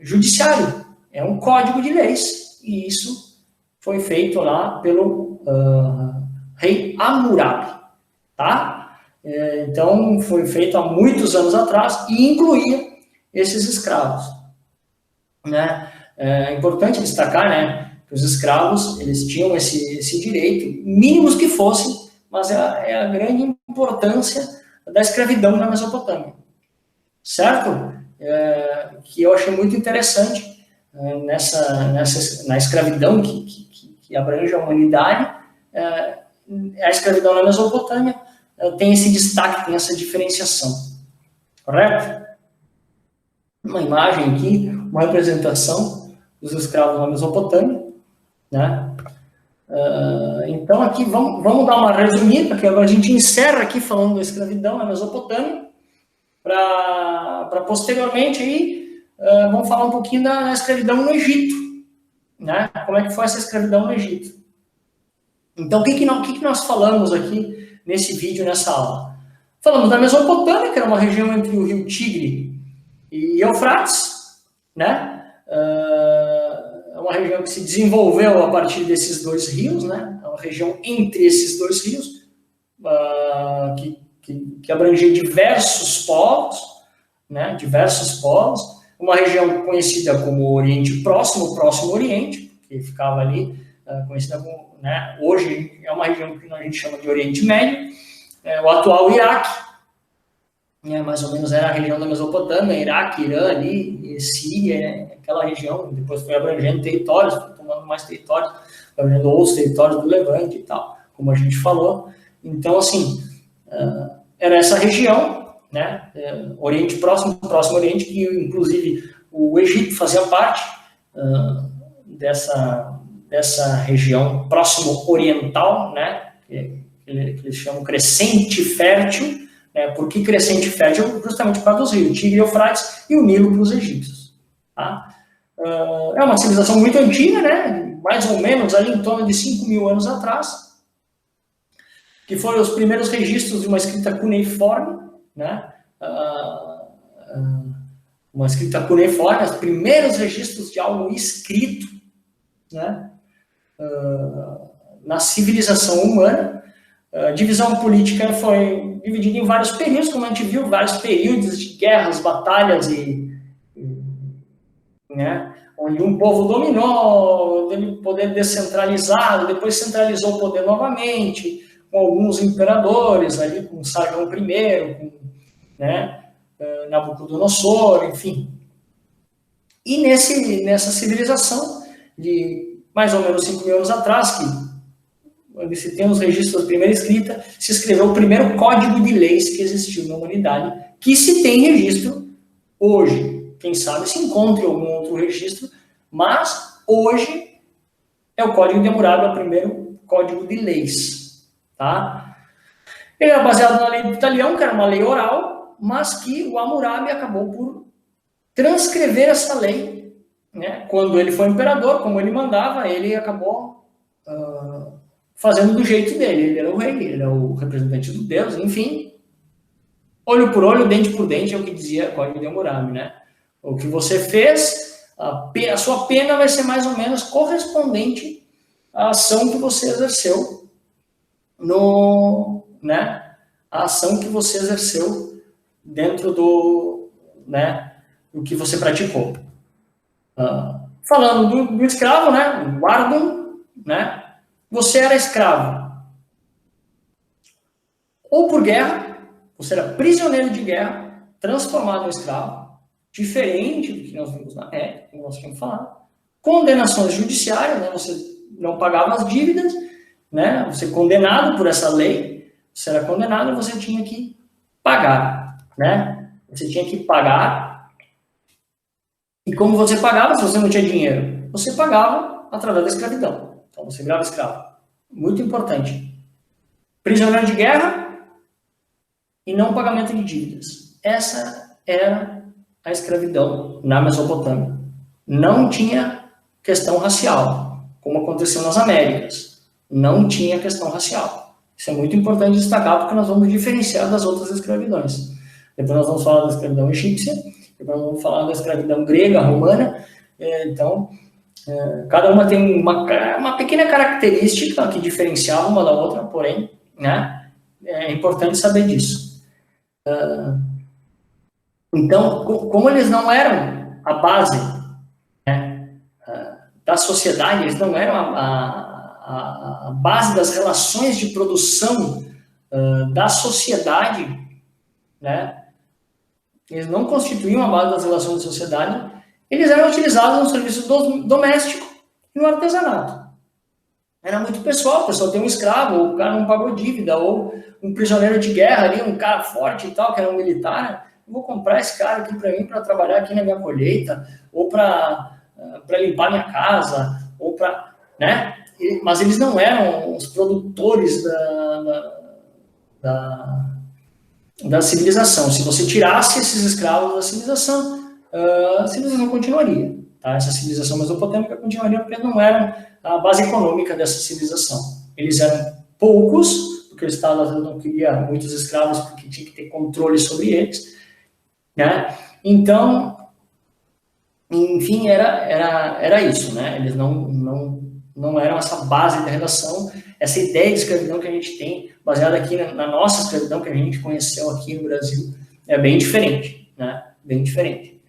Judiciário, é um código de leis, e isso foi feito lá pelo rei Hammurabi, tá? Então, foi feito há muitos anos atrás e incluía esses escravos, né? É importante destacar, né, que os escravos, eles tinham esse direito, mínimos que fossem, mas é a grande importância da escravidão na Mesopotâmia, certo? Que eu achei muito interessante na escravidão que abrange a humanidade, a escravidão na Mesopotâmia tem esse destaque, tem essa diferenciação, correto? Uma imagem aqui, uma representação dos escravos na Mesopotâmia, né? Então aqui vamos dar uma resumida, porque agora a gente encerra aqui falando da escravidão na Mesopotâmia, para posteriormente aí, vamos falar um pouquinho da escravidão no Egito, né? Como é que foi essa escravidão no Egito. Então, o que nós falamos aqui nesse vídeo, nessa aula? Falamos da Mesopotâmia, que era uma região entre o rio Tigre e Eufrates, né? É uma região que se desenvolveu a partir desses dois rios, né? É uma região entre esses dois rios, que abrangia diversos povos, né, diversos polos, uma região conhecida como Oriente Próximo, Próximo Oriente, que ficava ali, conhecida como, né, hoje é uma região que a gente chama de Oriente Médio, o atual Iraque, mais ou menos era a região da Mesopotâmia, Iraque, Irã ali, Síria, aquela região, depois foi abrangendo territórios, foi tomando mais territórios, abrangendo outros territórios do Levante e tal, como a gente falou. Então, assim, era essa região, né, Oriente Próximo, Próximo Oriente, que inclusive o Egito fazia parte dessa região próximo oriental, né, que eles chamam crescente fértil. Por que crescente fértil? Justamente por causa dos rios, Tigre, Eufrates e o Nilo para os egípcios. Tá? É uma civilização muito antiga, né? Mais ou menos ali em torno de 5.000 anos atrás, que foram os primeiros registros de uma escrita cuneiforme, né? Uma escrita cuneiforme, os primeiros registros de algo escrito, né? Na civilização humana. A divisão política foi dividida em vários períodos, como a gente viu, vários períodos de guerras, batalhas, né, onde um povo dominou, teve poder descentralizado, depois centralizou o poder novamente, com alguns imperadores, ali, com Sargão I, com, né, Nabucodonosor, enfim. E nessa civilização, de mais ou menos 5.000 anos atrás, onde se tem os registros da primeira escrita, se escreveu o primeiro código de leis que existiu na humanidade, que se tem registro hoje. Quem sabe se encontre algum outro registro, mas hoje é o Código de Hammurabi, é o primeiro código de leis. Tá? Ele é baseado na lei do Talião, que era uma lei oral, mas que o Hammurabi acabou por transcrever essa lei, né? Quando ele foi imperador, como ele mandava, ele acabou fazendo do jeito dele. Ele era o rei, ele era o representante do Deus, enfim. Olho por olho, dente por dente, é o que dizia o Código de Hammurabi, né? O que você fez, a sua pena vai ser mais ou menos correspondente à ação que você exerceu né? A ação que você exerceu dentro do que você praticou. Falando do escravo, né? O Ardum, né? Você era escravo ou por guerra, você era prisioneiro de guerra, transformado em escravo, diferente do que nós vimos na época, como nós tínhamos falado. Condenações judiciárias, né? Você não pagava as dívidas, né? Você condenado por essa lei, você era condenado e você tinha que pagar, né? Você tinha que pagar. E como você pagava se você não tinha dinheiro? Você pagava através da escravidão. Então, você virava escravo. Muito importante. Prisioneiro de guerra e não pagamento de dívidas. Essa era a escravidão na Mesopotâmia. Não tinha questão racial, como aconteceu nas Américas. Não tinha questão racial. Isso é muito importante destacar, porque nós vamos diferenciar das outras escravidões. Depois nós vamos falar da escravidão egípcia, depois nós vamos falar da escravidão grega, romana. Então, cada uma tem uma pequena característica que diferenciava uma da outra, porém, né, é importante saber disso. Então, como eles não eram a base, né, da sociedade, eles não eram a base das relações de produção da sociedade, né, eles não constituíam a base das relações de sociedade, eles eram utilizados no serviço doméstico e no artesanato. Era muito pessoal, a pessoa tem um escravo, ou o cara não pagou dívida, ou um prisioneiro de guerra ali, um cara forte e tal, que era um militar, eu vou comprar esse cara aqui para mim, para trabalhar aqui na minha colheita, ou para limpar minha casa, ou para, né? Mas eles não eram os produtores da civilização. Se você tirasse esses escravos da civilização, a civilização continuaria. Tá? Essa civilização mesopotâmica continuaria porque não eram a base econômica dessa civilização. Eles eram poucos, porque o Estado às vezes não queria muitos escravos porque tinha que ter controle sobre eles. Né? Então, enfim, era isso. Né? Eles não eram essa base da relação, essa ideia de escravidão que a gente tem, baseada aqui na nossa escravidão que a gente conheceu aqui no Brasil, é bem diferente. Né? Bem diferente.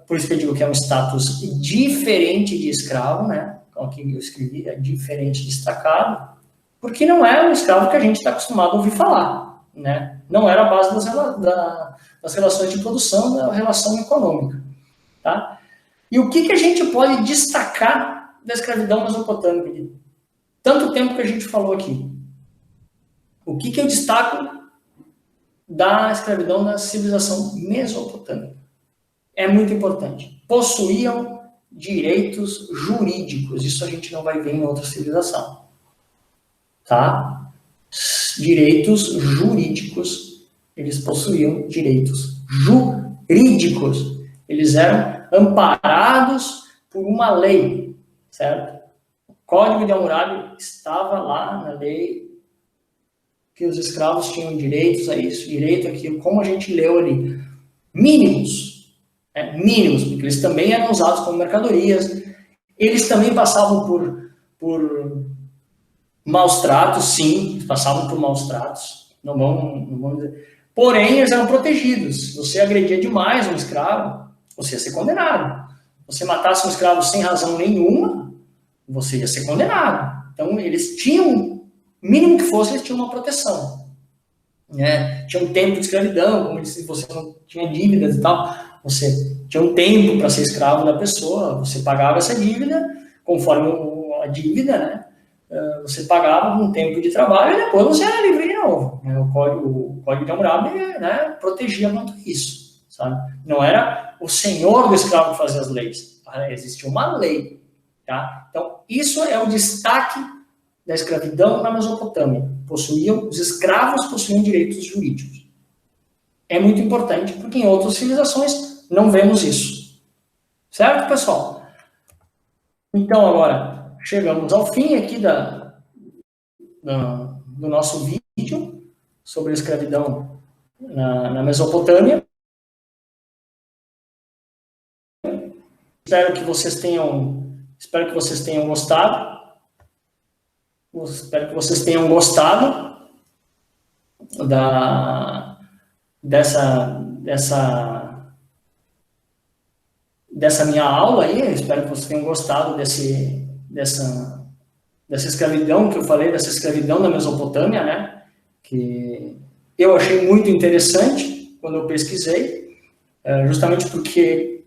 Por isso que eu digo que é um status diferente de escravo, né? Aqui eu escrevi, é diferente, destacado, porque não é o escravo que a gente está acostumado a ouvir falar, né? Não era a base das relações de produção, da relação econômica, tá? E o que a gente pode destacar da escravidão mesopotâmica? De tanto tempo que a gente falou aqui. O que eu destaco da escravidão da civilização mesopotâmica? É muito importante. Possuíam direitos jurídicos. Isso a gente não vai ver em outra civilização. Tá? Direitos jurídicos. Eles possuíam direitos jurídicos. Eles eram amparados por uma lei, certo? O Código de Hammurabi estava lá na lei que os escravos tinham direitos a isso, direito àquilo, como a gente leu ali. Mínimos, mínimos, porque eles também eram usados como mercadorias, eles também passavam por maus tratos, sim, passavam por maus tratos, não vamos dizer. Porém, eles eram protegidos. Se você agredia demais um escravo, você ia ser condenado. Se você matasse um escravo sem razão nenhuma, você ia ser condenado. Então, eles tinham, mínimo que fosse, eles tinham uma proteção. Né? Tinha um tempo de escravidão, como se você não tinha dívidas e tal, você tinha um tempo para ser escravo da pessoa, você pagava essa dívida, conforme a dívida, né? Você pagava um tempo de trabalho e depois você era livre de novo. Né? O Código de Hammurabi, né, protegia muito isso, sabe? Não era o senhor do escravo que fazia as leis, existia uma lei. Tá? Então, isso é o destaque da escravidão na Mesopotâmia. Os escravos possuíam direitos jurídicos. É muito importante, porque em outras civilizações não vemos isso. Certo, pessoal? Então, agora, chegamos ao fim aqui do nosso vídeo sobre a escravidão na Mesopotâmia. Espero que vocês tenham gostado. Espero que vocês tenham gostado dessa minha aula aí. Espero que vocês tenham gostado dessa escravidão que eu falei, dessa escravidão da Mesopotâmia, né? Que eu achei muito interessante quando eu pesquisei, justamente porque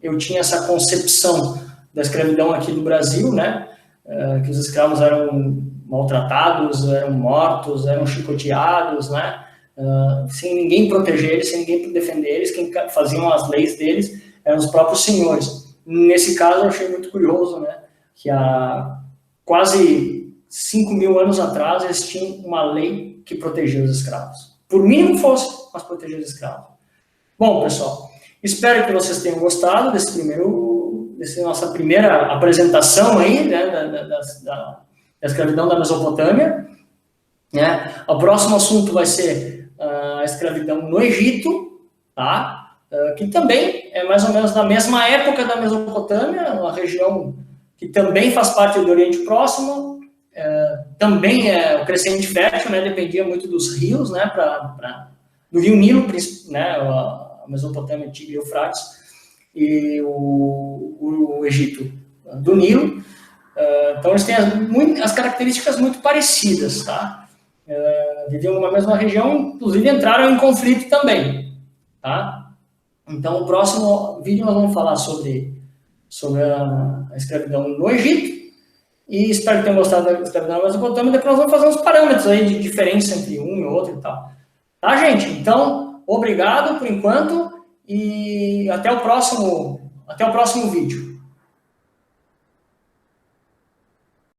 eu tinha essa concepção da escravidão aqui do Brasil, né? Que os escravos eram maltratados, eram mortos, eram chicoteados, né? Sem ninguém proteger eles, sem ninguém defender eles, quem faziam as leis deles eram os próprios senhores. Nesse caso, eu achei muito curioso, né? Que há quase 5.000 anos atrás, eles tinham uma lei que protegia os escravos. Por mínimo que fosse, mas protegia os escravos. Bom, pessoal, espero que vocês tenham gostado dessa nossa primeira apresentação aí, né, da escravidão da Mesopotâmia. Né? O próximo assunto vai ser a escravidão no Egito, tá? Que também é mais ou menos na mesma época da Mesopotâmia, uma região que também faz parte do Oriente Próximo, também é o crescente fértil, né? Dependia muito dos rios, né? Do rio Nilo, né? A Mesopotâmia, Tigre e Eufrates, e o Egito do Nilo. Então, eles têm as características muito parecidas, tá? Viviam numa mesma região, inclusive entraram em conflito também, tá? Então, o próximo vídeo nós vamos falar sobre a escravidão no Egito, e espero que tenham gostado da escravidão na Mesopotâmia. Depois nós vamos fazer uns parâmetros aí de diferença entre um e outro e tal. Tá, gente? Então, obrigado por enquanto, e até o próximo vídeo.